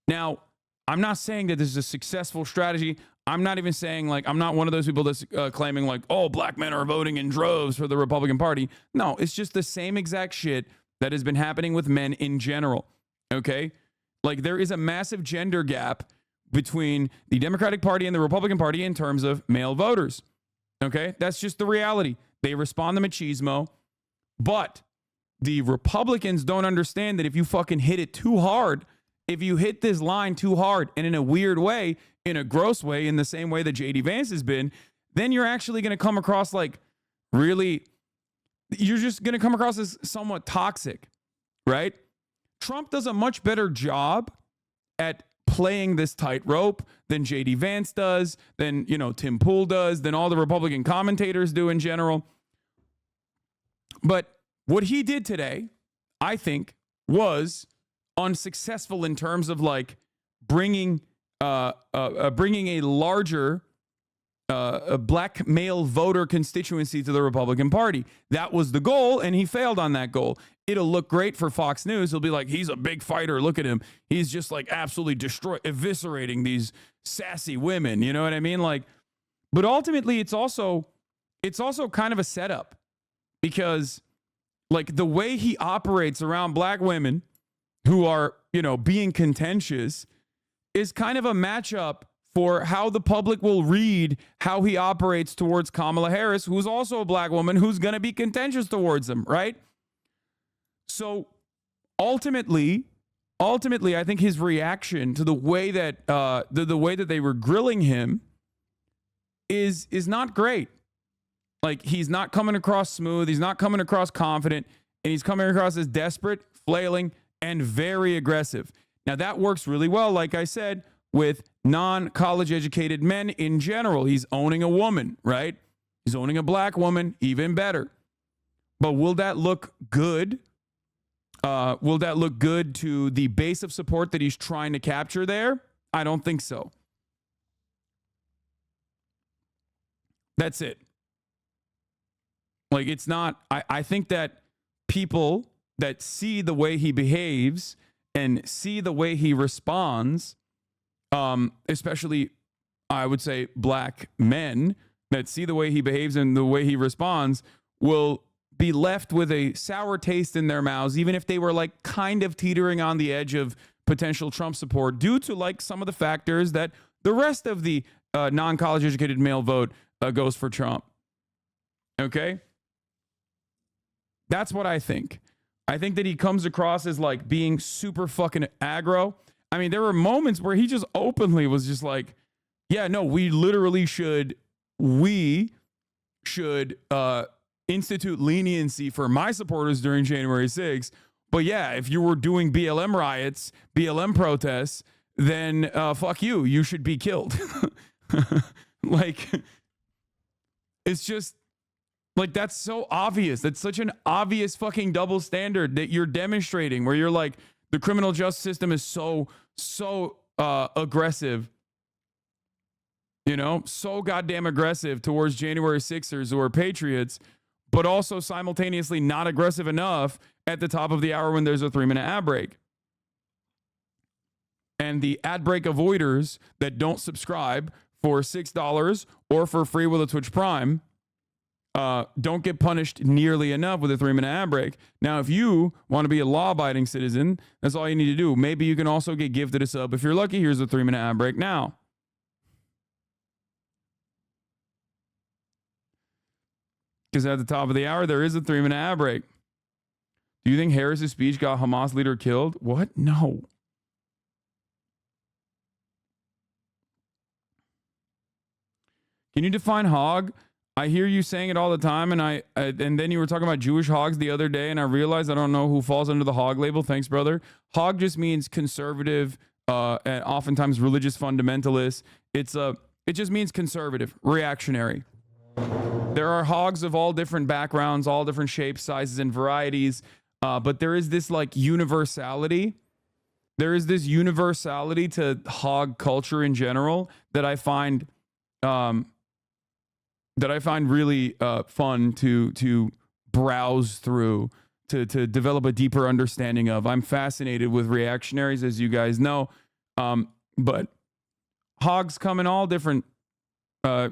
Now, I'm not saying that this is a successful strategy. I'm not even saying, like, I'm not one of those people that's claiming, like, oh, black men are voting in droves for the Republican Party. No, it's just the same exact shit that has been happening with men in general, okay? Like, there is a massive gender gap between the Democratic Party and the Republican Party in terms of male voters, okay? That's just the reality. They respond to machismo, but the Republicans don't understand that if you fucking hit it too hard, if you hit this line too hard and in a weird way, in a gross way, in the same way that JD Vance has been, then you're actually going to come across like really, you're just going to come across as somewhat toxic, right? Trump does a much better job at playing this tightrope than JD Vance does, than, you know, Tim Pool does, than all the Republican commentators do in general. But what he did today, I think, was unsuccessful in terms of like bringing a larger a black male voter constituency to the Republican Party. That was the goal, and he failed on that goal. It'll look great for Fox News. He'll be like, he's a big fighter. Look at him. He's just like absolutely eviscerating these sassy women. You know what I mean? Like, but ultimately, it's also kind of a setup because, like, the way he operates around black women who are, you know, being contentious is kind of a matchup for how the public will read how he operates towards Kamala Harris, who's also a black woman who's going to be contentious towards him, right? So ultimately, I think his reaction to the way that the way that they were grilling him is not great. Like, he's not coming across smooth, he's not coming across confident, and he's coming across as desperate, flailing, and very aggressive. Now, that works really well, like I said, with non-college educated men in general. He's owning a woman, right? He's owning a black woman, even better. But will that look good? Will that look good to the base of support that he's trying to capture there? I don't think so. That's it. Like, it's not, I think that people that see the way he behaves and see the way he responds, especially, I would say, black men that see the way he behaves and the way he responds, will be left with a sour taste in their mouths, even if they were like kind of teetering on the edge of potential Trump support, due to like some of the factors that the rest of the non-college educated male vote goes for Trump. Okay? That's what I think. I think that he comes across as like being super fucking aggro. I mean, there were moments where he just openly was just like, yeah, no, we should institute leniency for my supporters during January 6th. But yeah, if you were doing BLM riots, BLM protests, then fuck you. You should be killed. Like, it's just like, that's so obvious. That's such an obvious fucking double standard that you're demonstrating, where you're like, the criminal justice system is so aggressive, you know, so goddamn aggressive towards January 6ers or patriots, but also simultaneously not aggressive enough at the top of the hour when there's a 3-minute ad break. And the ad break avoiders that don't subscribe for $6 or for free with a Twitch Prime don't get punished nearly enough with a 3-minute ad break. Now, if you want to be a law-abiding citizen, that's all you need to do. Maybe you can also get gifted a sub. If you're lucky, here's a 3-minute ad break now. Because at the top of the hour, there is a 3-minute ad break. Do you think Harris's speech got Hamas leader killed? What? No. Can you define hog? I hear you saying it all the time, and and then you were talking about Jewish hogs the other day, and I realized I don't know who falls under the hog label. Thanks, brother. Hog just means conservative, and oftentimes religious fundamentalist. It just means conservative, reactionary. There are hogs of all different backgrounds, all different shapes, sizes, and varieties, but there is this like universality. There is this universality to hog culture in general that I find really fun to browse through, to develop a deeper understanding of. I'm fascinated with reactionaries, as you guys know, but hogs come in all different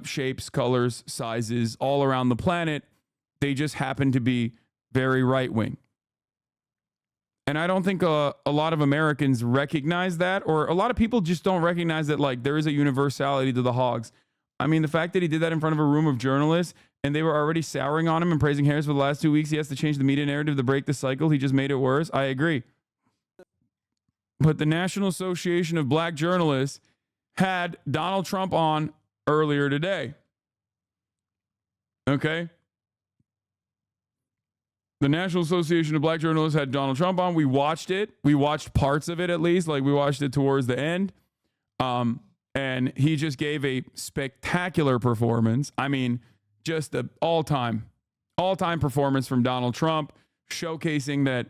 shapes, colors, sizes, all around the planet. They just happen to be very right-wing. And I don't think a lot of Americans recognize that, or a lot of people just don't recognize that, like, there is a universality to the hogs. I mean, the fact that he did that in front of a room of journalists and they were already souring on him and praising Harris for the last 2 weeks, he has to change the media narrative to break the cycle. He just made it worse. I agree. But the National Association of Black Journalists had Donald Trump on earlier today. Okay? The National Association of Black Journalists had Donald Trump on. We watched it. We watched parts of it, at least. Like, we watched it towards the end. And he just gave a spectacular performance. I mean, just an all-time performance from Donald Trump, showcasing that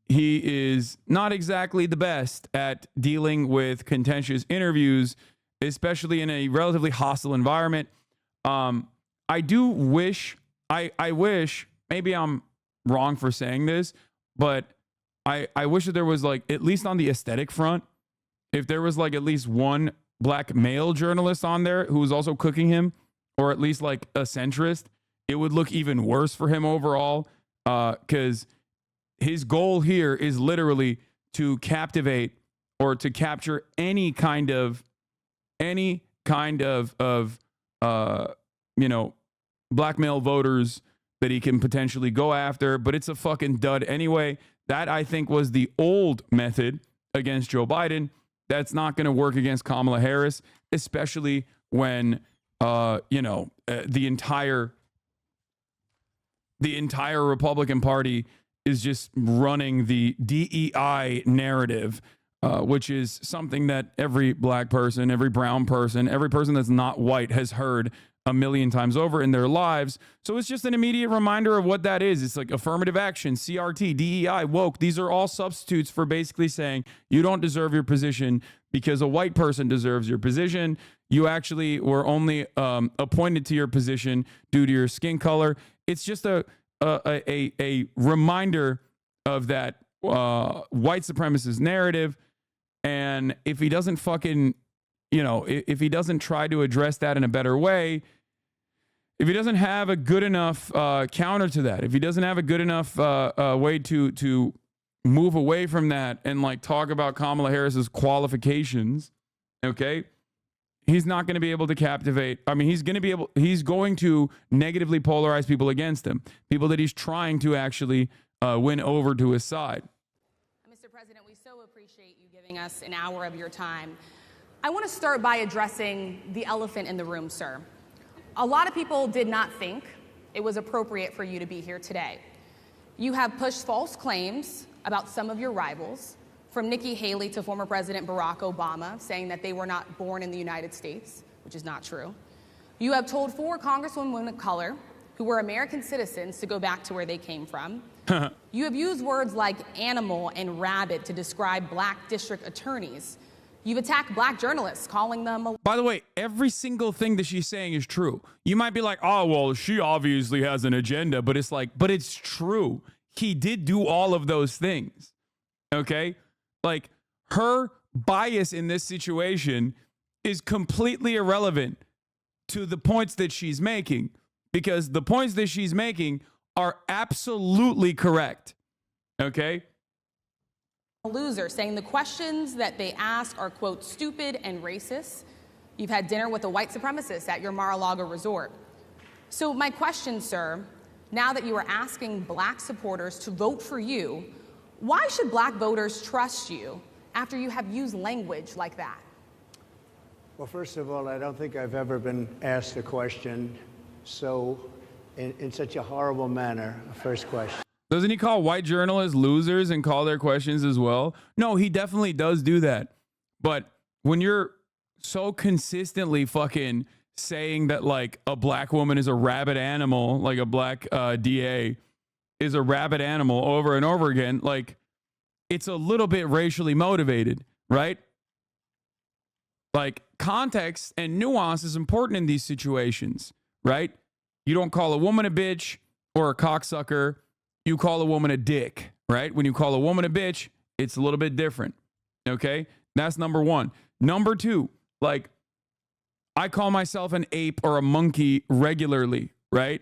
he is not exactly the best at dealing with contentious interviews, especially in a relatively hostile environment. I do wish, I wish, maybe I'm wrong for saying this, but I wish that there was, like, at least on the aesthetic front, if there was like at least one black male journalist on there who was also cooking him, or at least like a centrist, it would look even worse for him overall. Because his goal here is literally to captivate or to capture any kind of any kind of blackmail voters that he can potentially go after, but it's a fucking dud anyway. That, I think, was the old method against Joe Biden. That's not going to work against Kamala Harris, especially when the entire Republican Party is just running the DEI narrative, which is something that every black person, every brown person, every person that's not white has heard a million times over in their lives. So it's just an immediate reminder of what that is. It's like affirmative action, CRT, DEI, woke. These are all substitutes for basically saying you don't deserve your position because a white person deserves your position. You actually were only appointed to your position due to your skin color. It's just a reminder of that white supremacist narrative. And if he doesn't fucking, if he doesn't try to address that in a better way, if he doesn't have a good enough counter to that, if he doesn't have a good enough way to move away from that and like talk about Kamala Harris's qualifications, okay, he's not going to be able to captivate. I mean, he's going to negatively polarize people against him, people that he's trying to actually win over to his side. Mr. President, we so appreciate you giving us an hour of your time. I want to start by addressing the elephant in the room, sir. A lot of people did not think it was appropriate for you to be here today. You have pushed false claims about some of your rivals, from Nikki Haley to former President Barack Obama, saying that they were not born in the United States, which is not true. You have told 4 congresswomen of color who were American citizens to go back to where they came from. You have used words like animal and rabid to describe black district attorneys. You've attacked black journalists, calling them... By the way, every single thing that she's saying is true. You might be like, oh, well, she obviously has an agenda, but it's like, but it's true. He did do all of those things, okay? Like, her bias in this situation is completely irrelevant to the points that she's making, because the points that she's making are absolutely correct, okay? A loser, saying the questions that they ask are, quote, stupid and racist. You've had dinner with a white supremacist at your Mar-a-Lago resort. So my question, sir, now that you are asking black supporters to vote for you, why should black voters trust you after you have used language like that? Well, first of all, I don't think I've ever been asked a question in such a horrible manner, a first question. Doesn't he call white journalists losers and call their questions as well? No, he definitely does do that. But when you're so consistently fucking saying that like a black woman is a rabid animal, like a black DA is a rabid animal over and over again, like it's a little bit racially motivated, right? Like context and nuance is important in these situations, right? You don't call a woman a bitch or a cocksucker. You call a woman a dick, right? When you call a woman a bitch, it's a little bit different, okay? That's number one. Number two, like, I call myself an ape or a monkey regularly, right?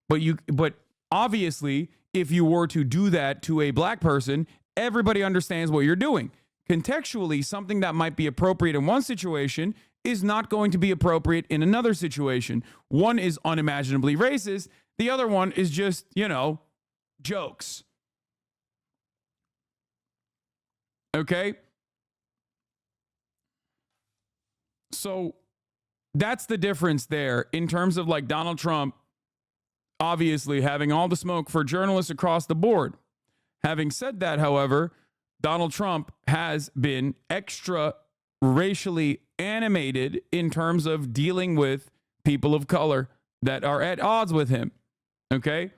But obviously, if you were to do that to a black person, everybody understands what you're doing. Contextually, something that might be appropriate in one situation is not going to be appropriate in another situation. One is unimaginably racist. The other one is just, jokes. Okay? So that's the difference there in terms of like Donald Trump obviously having all the smoke for journalists across the board. Having said that, however, Donald Trump has been extra racially animated in terms of dealing with people of color that are at odds with him. Okay?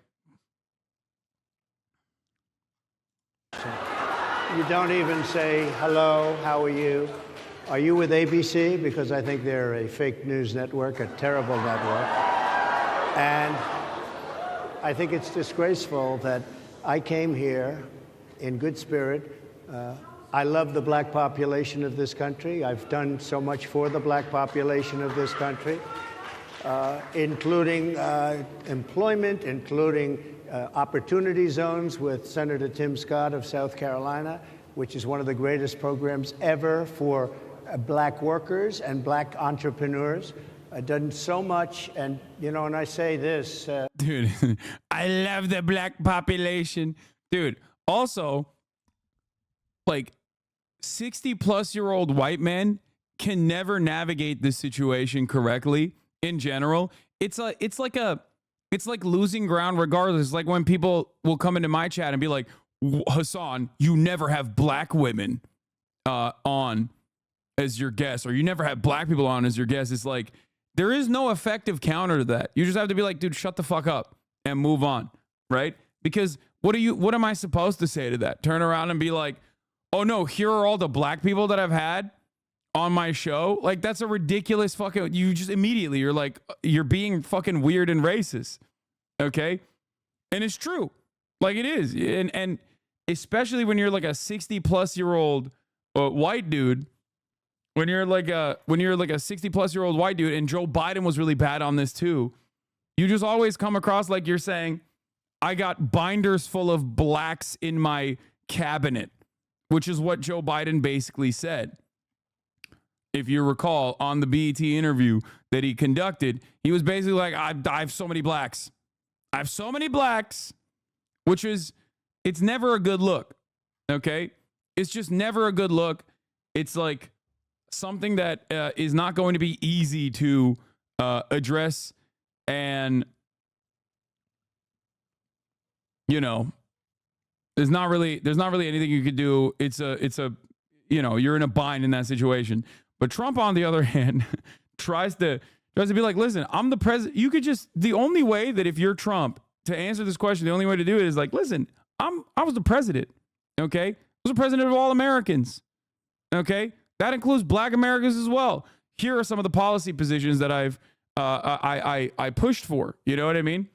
You don't even say, hello, how are you? Are you with ABC? Because I think they're a fake news network, a terrible network. And I think it's disgraceful that I came here in good spirit. I love the black population of this country. I've done so much for the black population of this country, including employment, including opportunity zones with Senator Tim Scott of South Carolina, which is one of the greatest programs ever for black workers and black entrepreneurs. Done so much, and and I say this, dude. I love the black population, dude. Also, like 60-plus-year-old white men can never navigate this situation correctly. In general, it's like losing ground regardless. Like when people will come into my chat and be like, Hassan, you never have black women on as your guest, or you never have black people on as your guest. It's like, there is no effective counter to that. You just have to be like, dude, shut the fuck up and move on, right? Because what am I supposed to say to that? Turn around and be like, oh no, here are all the black people that I've had on my show. Like, that's a ridiculous fucking, you just immediately, you're like, you're being fucking weird and racist. Okay. And it's true. Like it is. And especially when you're like a 60-plus-year-old white dude, when you're like a 60-plus-year-old white dude, and Joe Biden was really bad on this too, you just always come across like you're saying, I got binders full of blacks in my cabinet, which is what Joe Biden basically said. If you recall, on the BET interview that he conducted, he was basically like, I have so many blacks. I have so many blacks, which is, it's never a good look. Okay. It's just never a good look. It's like something that is not going to be easy to address. And, there's not really anything you could do. It's a, you're in a bind in that situation. But Trump, on the other hand, tries to be like, listen, I'm the president. You could just, the only way that if you're Trump, to answer this question, the only way to do it is like, listen, I was the president. Okay. I was the president of all Americans. Okay. That includes black Americans as well. Here are some of the policy positions that I pushed for. You know what I mean?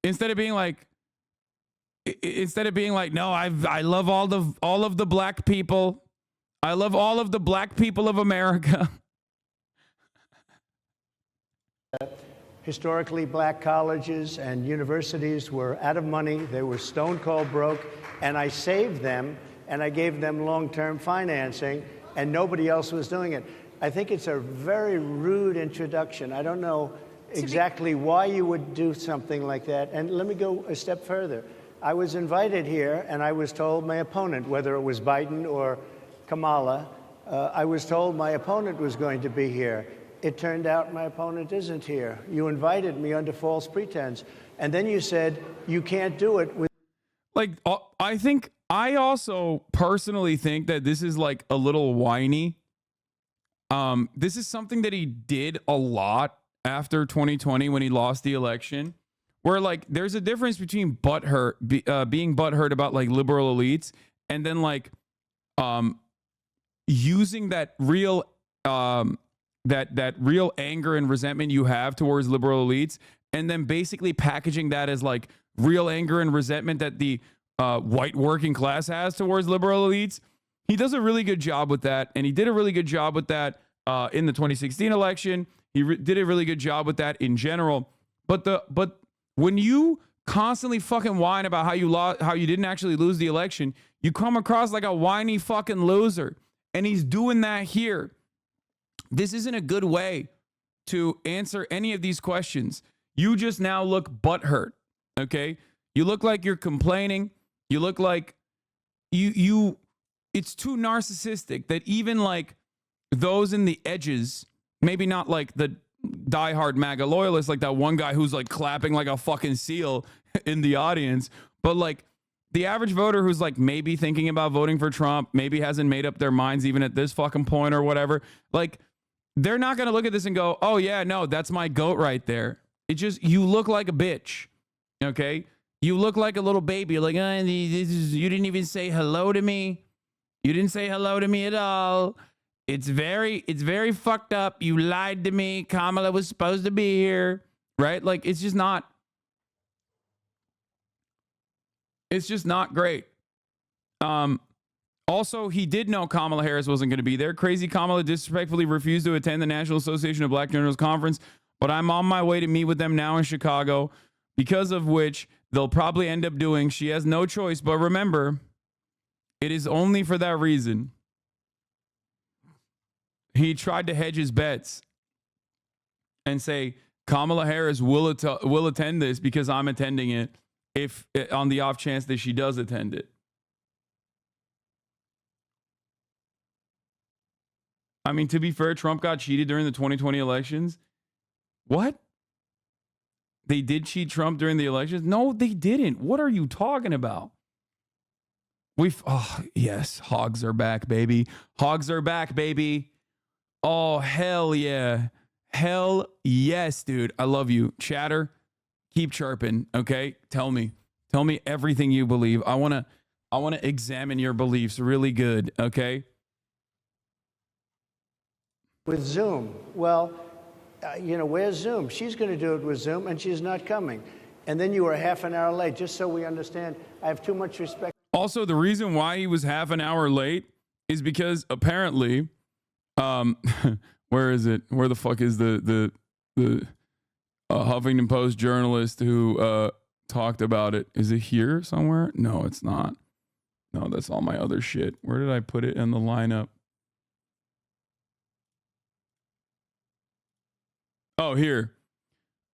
Instead of being like, no, I love all of the black people. I love all of the black people of America. Historically, black colleges and universities were out of money. They were stone cold broke, and I saved them, and I gave them long-term financing, and nobody else was doing it. I think it's a very rude introduction. I don't know exactly why you would do something like that. And let me go a step further. I was invited here, and I was told my opponent, whether it was Biden or Kamala, I was told my opponent was going to be here. It turned out my opponent isn't here. You invited me under false pretense. And then you said you can't do it with. Like, I also personally think that this is like a little whiny. This is something that he did a lot after 2020 when he lost the election, where like there's a difference between being butthurt about like liberal elites, and then like using that real that real anger and resentment you have towards liberal elites, and then basically packaging that as like real anger and resentment that the white working class has towards liberal elites. He does a really good job with that, and he did a really good job with that in the 2016 election. He did a really good job with that in general. But when you constantly fucking whine about how you didn't actually lose the election, you come across like a whiny fucking loser. And he's doing that here. This isn't a good way to answer any of these questions. You just now look butthurt, okay? You look like you're complaining. You look like it's too narcissistic that even like those in the edges, maybe not like the diehard MAGA loyalists, like that one guy who's like clapping like a fucking seal in the audience, but like the average voter who's like maybe thinking about voting for Trump, maybe hasn't made up their minds even at this fucking point or whatever, like they're not going to look at this and go, oh yeah, no, that's my goat right there. It just, you look like a bitch. Okay. You look like a little baby. Like, you didn't even say hello to me. You didn't say hello to me at all. It's very fucked up. You lied to me. Kamala was supposed to be here. Right. Like, it's just not great. Also, he did know Kamala Harris wasn't going to be there. Crazy Kamala disrespectfully refused to attend the National Association of Black Journalists Conference, but I'm on my way to meet with them now in Chicago, because of which they'll probably end up doing. She has no choice, but remember, it is only for that reason. He tried to hedge his bets and say Kamala Harris will attend this because I'm attending it, if on the off chance that she does attend it. I mean, to be fair, Trump got cheated during the 2020 elections. What? They did cheat Trump during the elections? No, they didn't. What are you talking about? Oh, yes, hogs are back, baby. Hogs are back, baby. Oh, hell yeah. Hell yes, dude. I love you. Chatter, keep chirping, okay? Tell me everything you believe. I want to examine your beliefs really good, okay? With Zoom. Well, where's Zoom? She's going to do it with Zoom, and she's not coming. And then you were half an hour late, just so we understand. I have too much respect. Also, the reason why he was half an hour late is because apparently, where is it? Where the fuck is the Huffington Post journalist who talked about it? Is it here somewhere? No, it's not. No, that's all my other shit. Where did I put it in the lineup? Oh, here.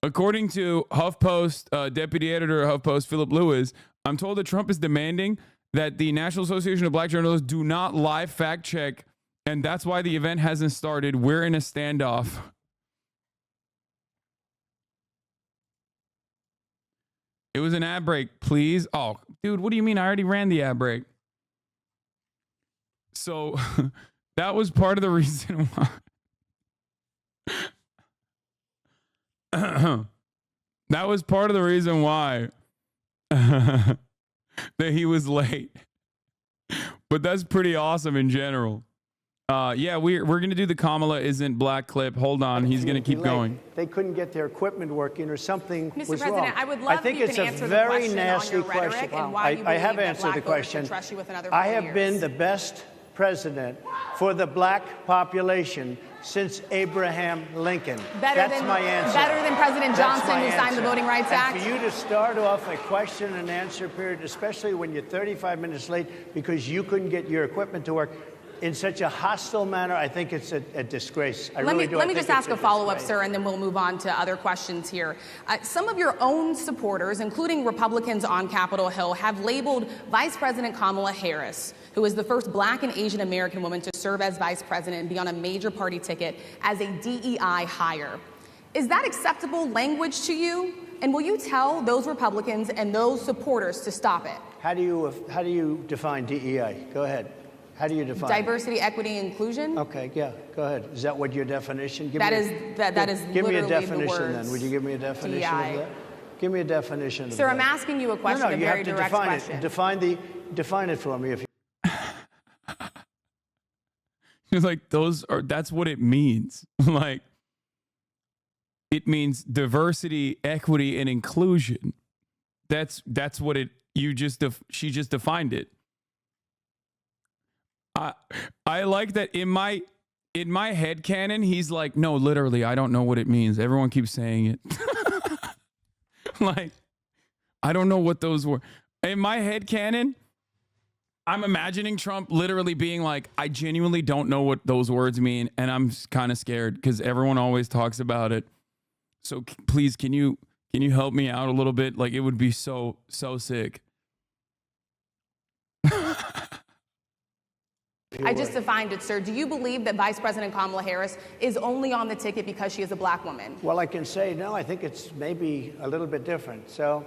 According to HuffPost, deputy editor of HuffPost, Philip Lewis, I'm told that Trump is demanding that the National Association of Black Journalists do not live fact check, and that's why the event hasn't started. We're in a standoff. It was an ad break, please. Oh, dude, what do you mean? I already ran the ad break. So that was part of the reason why. That was part of the reason why that he was late. But that's pretty awesome in general. Yeah, we're going to do the Kamala isn't black clip. Hold on. He's going to keep going. They couldn't get their equipment working or something Mr. was President, wrong. I would love if you can answer the question on your rhetoric and why you believe I have that answered black the voters should question. trust you with another I 4 have years. been the best president for the black population since Abraham Lincoln. That's my answer. Better than President That's Johnson, my who signed the answer. Voting Rights Act? And for you to start off a question and answer period, especially when you're 35 minutes late because you couldn't get your equipment to work, in such a hostile manner, I think it's a disgrace. Let me just ask a follow-up, sir, and then we'll move on to other questions here. Some of your own supporters, including Republicans on Capitol Hill, have labeled Vice President Kamala Harris, who is the first black and Asian American woman to serve as vice president and be on a major party ticket, as a DEI hire. Is that acceptable language to you? And will you tell those Republicans and those supporters to stop it? How do you define DEI? Go ahead. How do you define diversity, equity, inclusion? Okay, yeah, go ahead. Is that what your definition? That is give me a literally definition the words then. Would you give me a definition DEI. of that? Give me a definition of Sir, that. I'm asking you a question, No, a you very have to direct define question. it. Define it for me if you. It's like that's what it means. Like, it means diversity, equity, and inclusion. That's what it. She just defined it. I like that in my head canon, he's like, no, literally, I don't know what it means. Everyone keeps saying it. Like, I don't know what those were. In my head canon, I'm imagining Trump literally being like, I genuinely don't know what those words mean, and I'm kind of scared because everyone always talks about it. So please, can you help me out a little bit? Like, it would be so sick. I just defined it, sir. Do you believe that Vice President Kamala Harris is only on the ticket because she is a black woman? Well, I can say no. I think it's maybe a little bit different. So,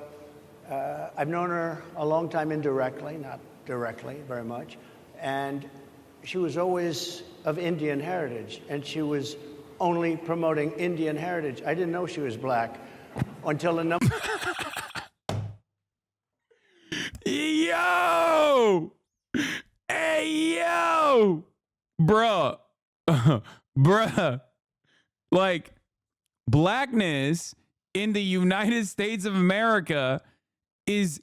I've known her a long time indirectly, not directly very much, and she was always of Indian heritage, and she was only promoting Indian heritage. I didn't know she was black until a number. Yo! Hey, yo! Bruh. Bruh. Like, blackness in the United States of America is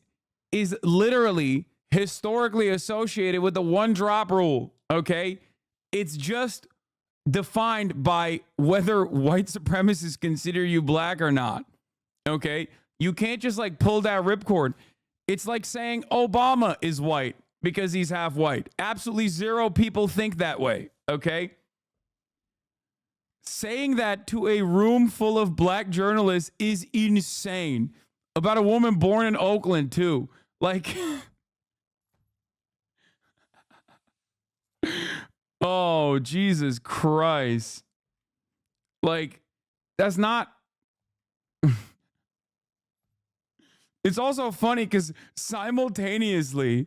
literally historically associated with the one drop rule, okay? It's just defined by whether white supremacists consider you black or not, okay? You can't just like pull that ripcord. It's like saying Obama is white because he's half white. Absolutely zero people think that way, okay? Saying that to a room full of black journalists is insane. About a woman born in Oakland, too. Like, oh, Jesus Christ. Like, that's not. It's also funny because simultaneously,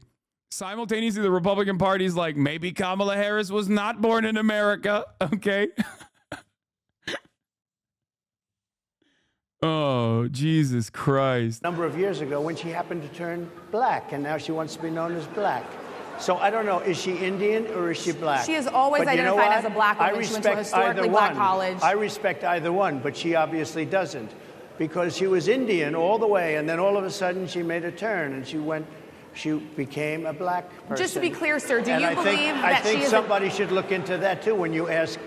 the Republican Party is like, maybe Kamala Harris was not born in America. Okay. Oh, Jesus Christ. A number of years ago when she happened to turn black, and now she wants to be known as black. So I don't know, is she Indian or is she black? She has always But you know identified what? as a black woman. I She went to a respect either historically black one. college. I respect either one, but she obviously doesn't, because she was Indian all the way, and then all of a sudden she made a turn, and she became a black person. Just to be clear, sir, do And you I believe think, that I think she is somebody should look into that too when you ask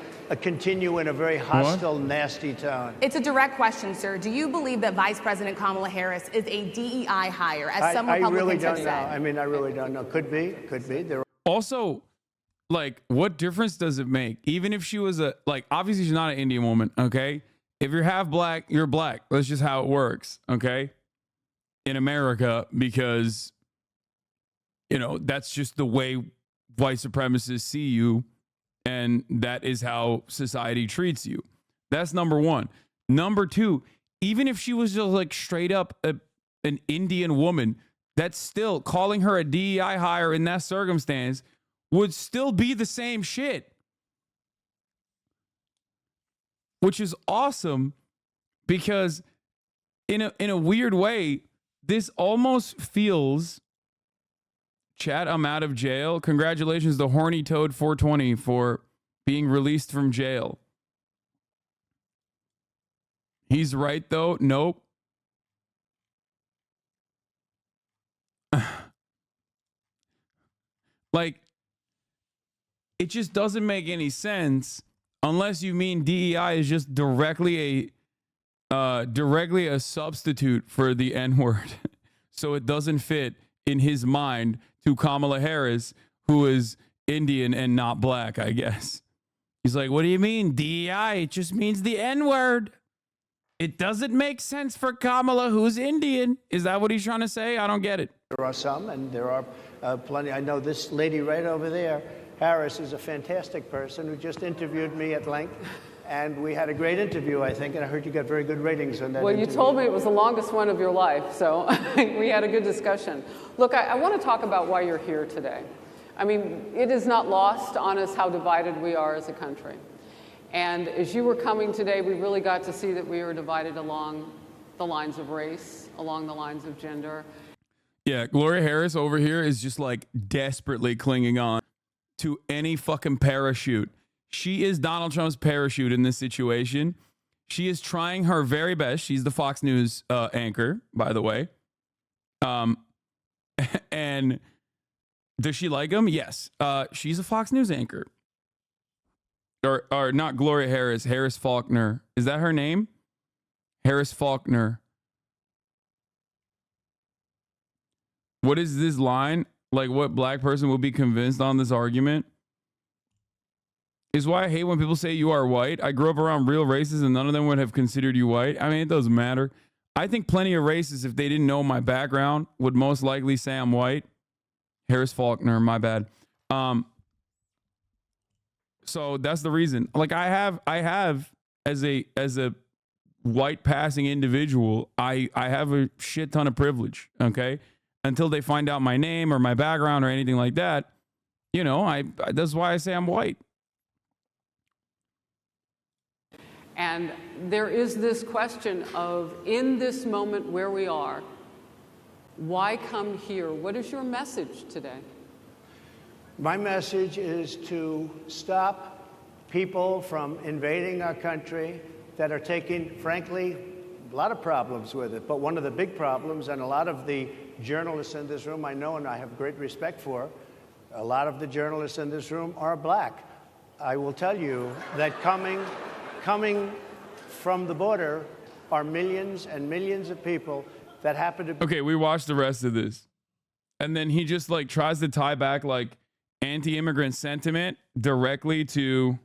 continue in a very hostile, nasty tone. It's a direct question, sir. Do you believe that Vice President Kamala Harris is a DEI hire, as some I Republicans really have don't know. said? I mean, I really don't know. Could be. There Also, like, what difference does it make? Even if she was obviously she's not an Indian woman, okay? If you're half black, you're black. That's just how it works, okay? In America, because, that's just the way white supremacists see you, and that is how society treats you. That's number one. Number two, even if she was just like straight up an Indian woman, that's still calling her a DEI hire in that circumstance would still be the same shit. Which is awesome because in a weird way, this almost feels, chat, I'm out of jail. Congratulations to Horny Toad 420 for being released from jail. He's right though. Nope. Like, it just doesn't make any sense unless you mean DEI is just directly a substitute for the N-word. So it doesn't fit in his mind to Kamala Harris, who is Indian and not black, I guess. He's like, what do you mean DEI? It just means the N-word. It doesn't make sense for Kamala, who's Indian. Is that what he's trying to say? I don't get it. are some, and there are plenty. I know this lady right over there, Harris, is a fantastic person who just interviewed me at length. And we had a great interview, I think, and I heard you got very good ratings on that Well, interview. you told me it was the longest one of your life, so we had a good discussion. Look, I want to talk about why you're here today. I mean, it is not lost on us how divided we are as a country. And as you were coming today, we really got to see that we are divided along the lines of race, along the lines of gender. Yeah, Gloria Harris over here is just like desperately clinging on to any fucking parachute. She is Donald Trump's parachute in this situation. She is trying her very best. She's the Fox News anchor, by the way. And does she like him? Yes. She's a Fox News anchor. Or not Gloria Harris, Harris Faulkner. Is that her name? Harris Faulkner. What is this line? Like, what black person will be convinced on this argument? Is why I hate when people say you are white. I grew up around real racists and none of them would have considered you white. I mean, it doesn't matter. I think plenty of racists, if they didn't know my background, would most likely say I'm white. Harris Faulkner, my bad. So that's the reason. Like I have as a white passing individual, I have a shit ton of privilege, okay? Until they find out my name or my background or anything like that, you know, that's why I say I'm white. And there is this question of, in this moment where we are, why come here? What is your message today? My message is to stop people from invading our country that are taking, frankly, a lot of problems with it. But one of the big problems, and a lot of the journalists in this room I know and I have great respect for, a lot of the journalists in this room are black. I will tell you that coming from the border are millions and millions of people that happen to be. Okay, we watched the rest of this. And then he just like tries to tie back like anti-immigrant sentiment directly to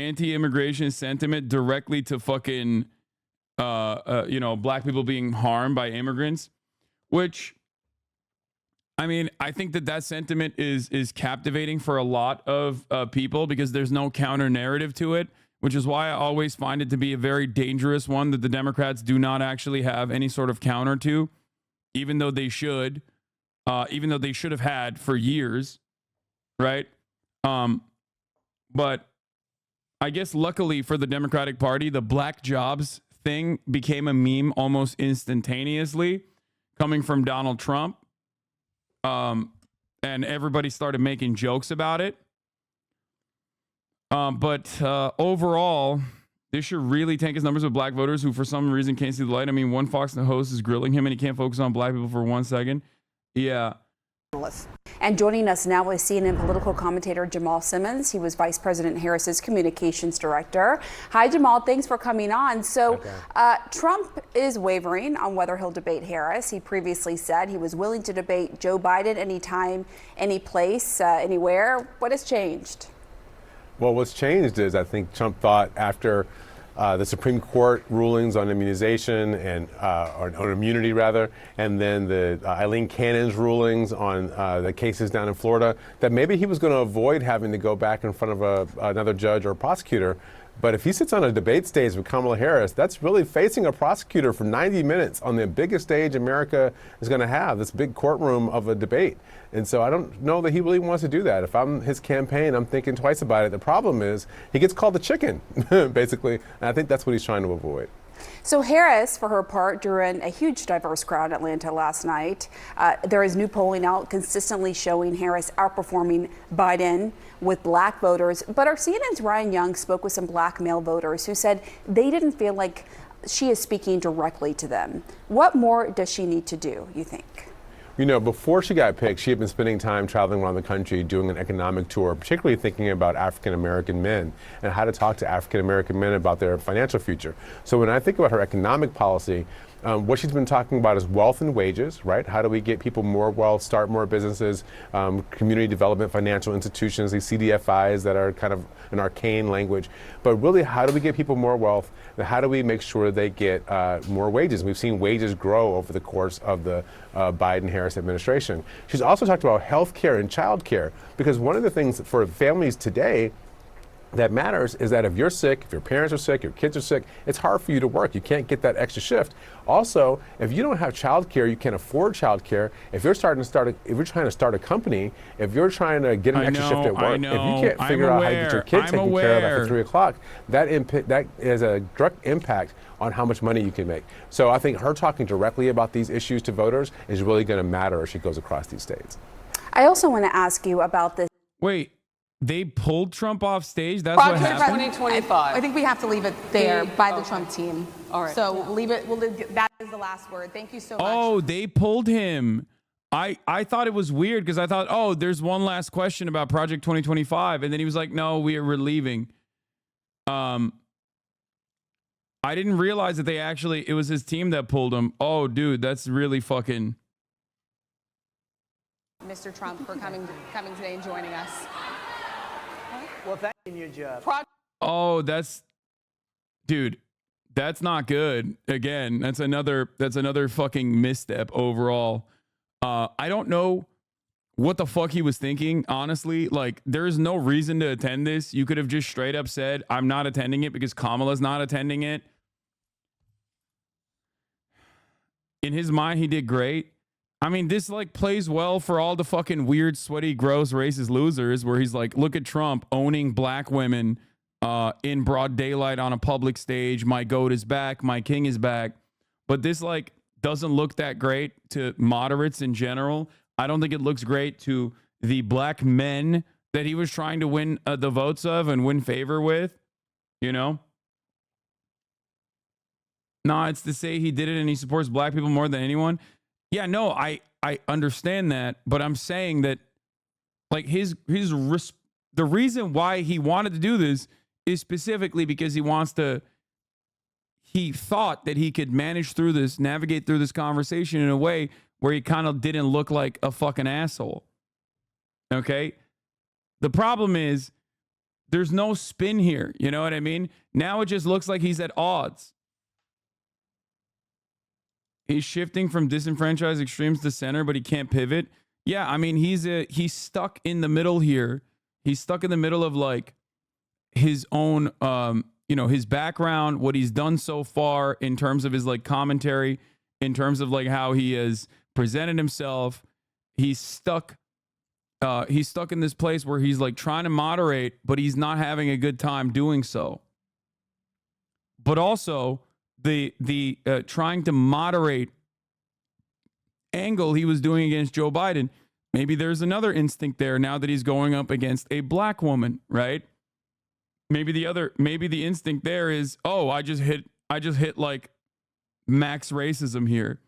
anti-immigration sentiment directly to fucking, black people being harmed by immigrants, which, I mean, I think that sentiment is captivating for a lot of people because there's no counter narrative to it, which is why I always find it to be a very dangerous one that the Democrats do not actually have any sort of counter to, even though they should have had for years, right? But I guess luckily for the Democratic Party, the black jobs thing became a meme almost instantaneously coming from Donald Trump. And everybody started making jokes about it. But overall, this should really tank his numbers with black voters who for some reason can't see the light. I mean, one Fox host is grilling him and he can't focus on black people for 1 second. Yeah. And joining us now is CNN political commentator Jamal Simmons. He was Vice President Harris's communications director. Hi, Jamal. Thanks for coming on. So Trump is wavering on whether he'll debate Harris. He previously said he was willing to debate Joe Biden anytime, any place, anywhere. What has changed? Well, what's changed is I think Trump thought after the Supreme Court rulings on immunization and on immunity rather, and then the Eileen Cannon's rulings on the cases down in Florida, that maybe he was going to avoid having to go back in front of another judge or prosecutor. But if he sits on a debate stage with Kamala Harris, that's really facing a prosecutor for 90 minutes on the biggest stage America is going to have, this big courtroom of a debate. And so I don't know that he really wants to do that. If I'm his campaign, I'm thinking twice about it. The problem is he gets called the chicken, basically. And I think that's what he's trying to avoid. So Harris, for her part, drew in a huge diverse crowd in Atlanta last night. There is new polling out consistently showing Harris outperforming Biden with black voters. But our CNN's Ryan Young spoke with some black male voters who said they didn't feel like she is speaking directly to them. What more does she need to do, you think? You know, before she got picked, she had been spending time traveling around the country doing an economic tour, particularly thinking about African-American men and how to talk to African-American men about their financial future. So when I think about her economic policy, what she's been talking about is wealth and wages, right? How do we get people more wealth, start more businesses, community development, financial institutions, these CDFIs that are kind of an arcane language. But really, how do we get people more wealth? And how do we make sure they get more wages? We've seen wages grow over the course of the Biden-Harris administration. She's also talked about health care and child care, because one of the things for families today that matters is that if you're sick, if your parents are sick, your kids are sick, it's hard for you to work. You can't get that extra shift. Also, if you don't have child care, you can't afford child care. If you're trying to start a company, if you're trying to get an extra shift at work, if you can't figure out how to get your kid taken care of after 3 o'clock, that is a direct impact on how much money you can make. So I think her talking directly about these issues to voters is really going to matter as she goes across these states. I also want to ask you about this. Wait. They pulled Trump off stage? That's Project what happened? 2025. I think we have to leave it there by the Trump team. All right. So leave it. That is the last word. Thank you so much. Oh, they pulled him. I thought it was weird because I thought, oh, there's one last question about Project 2025. And then he was like, no, we're leaving. I didn't realize that it was his team that pulled him. Oh, dude, that's really fucking... Mr. Trump, for coming today and joining us. Well, thank you for your job. Oh, dude, that's not good. Again, that's another fucking misstep overall. I don't know what the fuck he was thinking, honestly. Like, there's no reason to attend this. You could have just straight up said, I'm not attending it because Kamala's not attending it. In his mind, he did great. I mean, this like plays well for all the fucking weird, sweaty, gross, racist losers where he's like, look at Trump owning black women in broad daylight on a public stage. My goat is back. My king is back. But this like doesn't look that great to moderates in general. I don't think it looks great to the black men that he was trying to win the votes of and win favor with, you know? No, it's to say he did it and he supports black people more than anyone. Yeah, no, I understand that, but I'm saying that like the reason why he wanted to do this is specifically because he thought that he could navigate through this conversation in a way where he kind of didn't look like a fucking asshole. Okay? The problem is There's no spin here. You know what I mean? Now it just looks like he's at odds. He's shifting from disenfranchised extremes to center, but he can't pivot. Yeah, I mean, he's stuck in the middle here. He's stuck in the middle of like his own, his background, what he's done so far in terms of his like commentary, in terms of like how he has presented himself. He's stuck in this place where he's like trying to moderate, but he's not having a good time doing so. But also the trying to moderate angle he was doing against Joe Biden, maybe there's another instinct there now that he's going up against a black woman, right? Maybe the instinct there is, oh, I just hit like max racism here,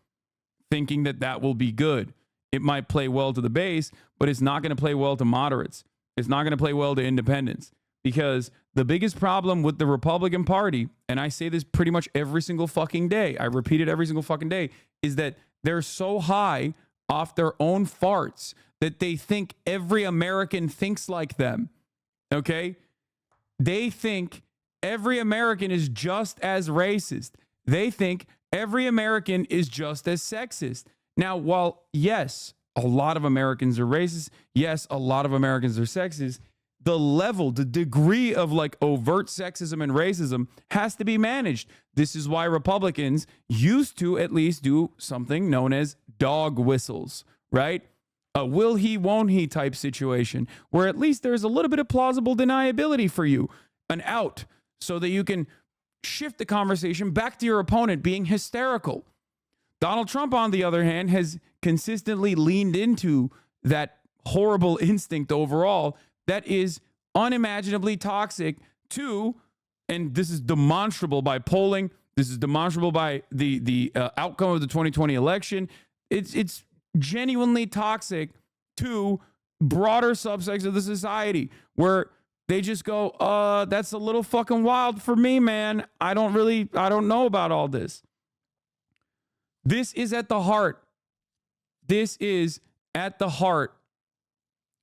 thinking that will be good. It might play well to the base, but it's not going to play well to moderates. It's not going to play well to independents, because the biggest problem with the Republican Party, and I say this pretty much every single fucking day, I repeat it every single fucking day, is that they're so high off their own farts that they think every American thinks like them. Okay? They think every American is just as racist. They think every American is just as sexist. Now, while, yes, a lot of Americans are racist, yes, a lot of Americans are sexist, the level, the degree of like overt sexism and racism has to be managed. This is why Republicans used to at least do something known as dog whistles, right? A will he, won't he type situation, where at least there's a little bit of plausible deniability for you, an out, so that you can shift the conversation back to your opponent being hysterical. Donald Trump, on the other hand, has consistently leaned into that horrible instinct overall that is unimaginably toxic to, and this is demonstrable by polling, this is demonstrable by the outcome of the 2020 election, it's genuinely toxic to broader subsects of the society, where they just go, that's a little fucking wild for me, man. I don't know about all this. This is at the heart. This is at the heart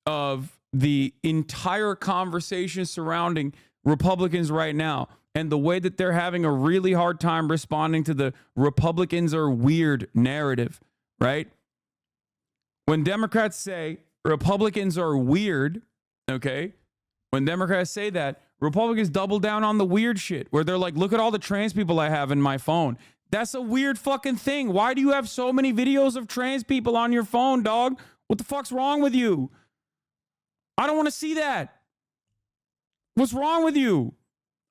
of the entire conversation surrounding Republicans right now, and the way that they're having a really hard time responding to the Republicans are weird narrative, right? When Democrats say Republicans are weird, okay? When Democrats say that, Republicans double down on the weird shit, where they're like, look at all the trans people I have in my phone. That's a weird fucking thing. Why do you have so many videos of trans people on your phone, dog? What the fuck's wrong with you? I don't want to see that. What's wrong with you?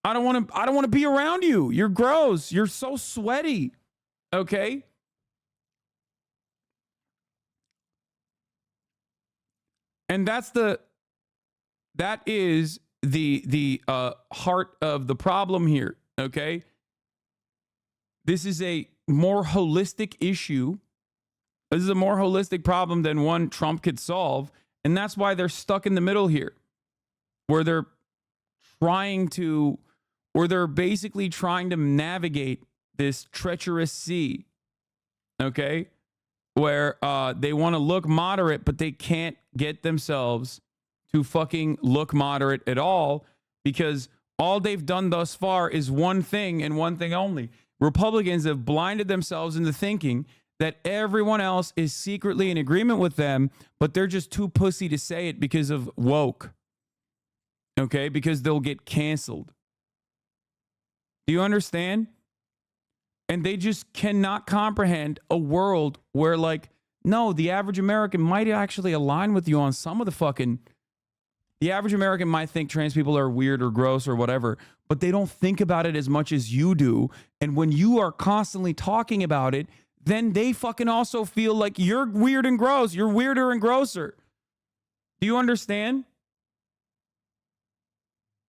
I don't want to be around you. You're gross. You're so sweaty. Okay? And that is the heart of the problem here, okay? This is a more holistic issue. This is a more holistic problem than one Trump could solve. And that's why they're stuck in the middle here, where they're basically trying to navigate this treacherous sea, okay? Where they want to look moderate, but they can't get themselves to fucking look moderate at all, because all they've done thus far is one thing and one thing only. Republicans have blinded themselves into thinking that everyone else is secretly in agreement with them, but they're just too pussy to say it because of woke. Okay? Because they'll get canceled. Do you understand? And they just cannot comprehend a world where, like, no, the average American might actually align with you on some of the fucking... The average American might think trans people are weird or gross or whatever, but they don't think about it as much as you do. And when you are constantly talking about it, then they fucking also feel like you're weird and gross. You're weirder and grosser. Do you understand?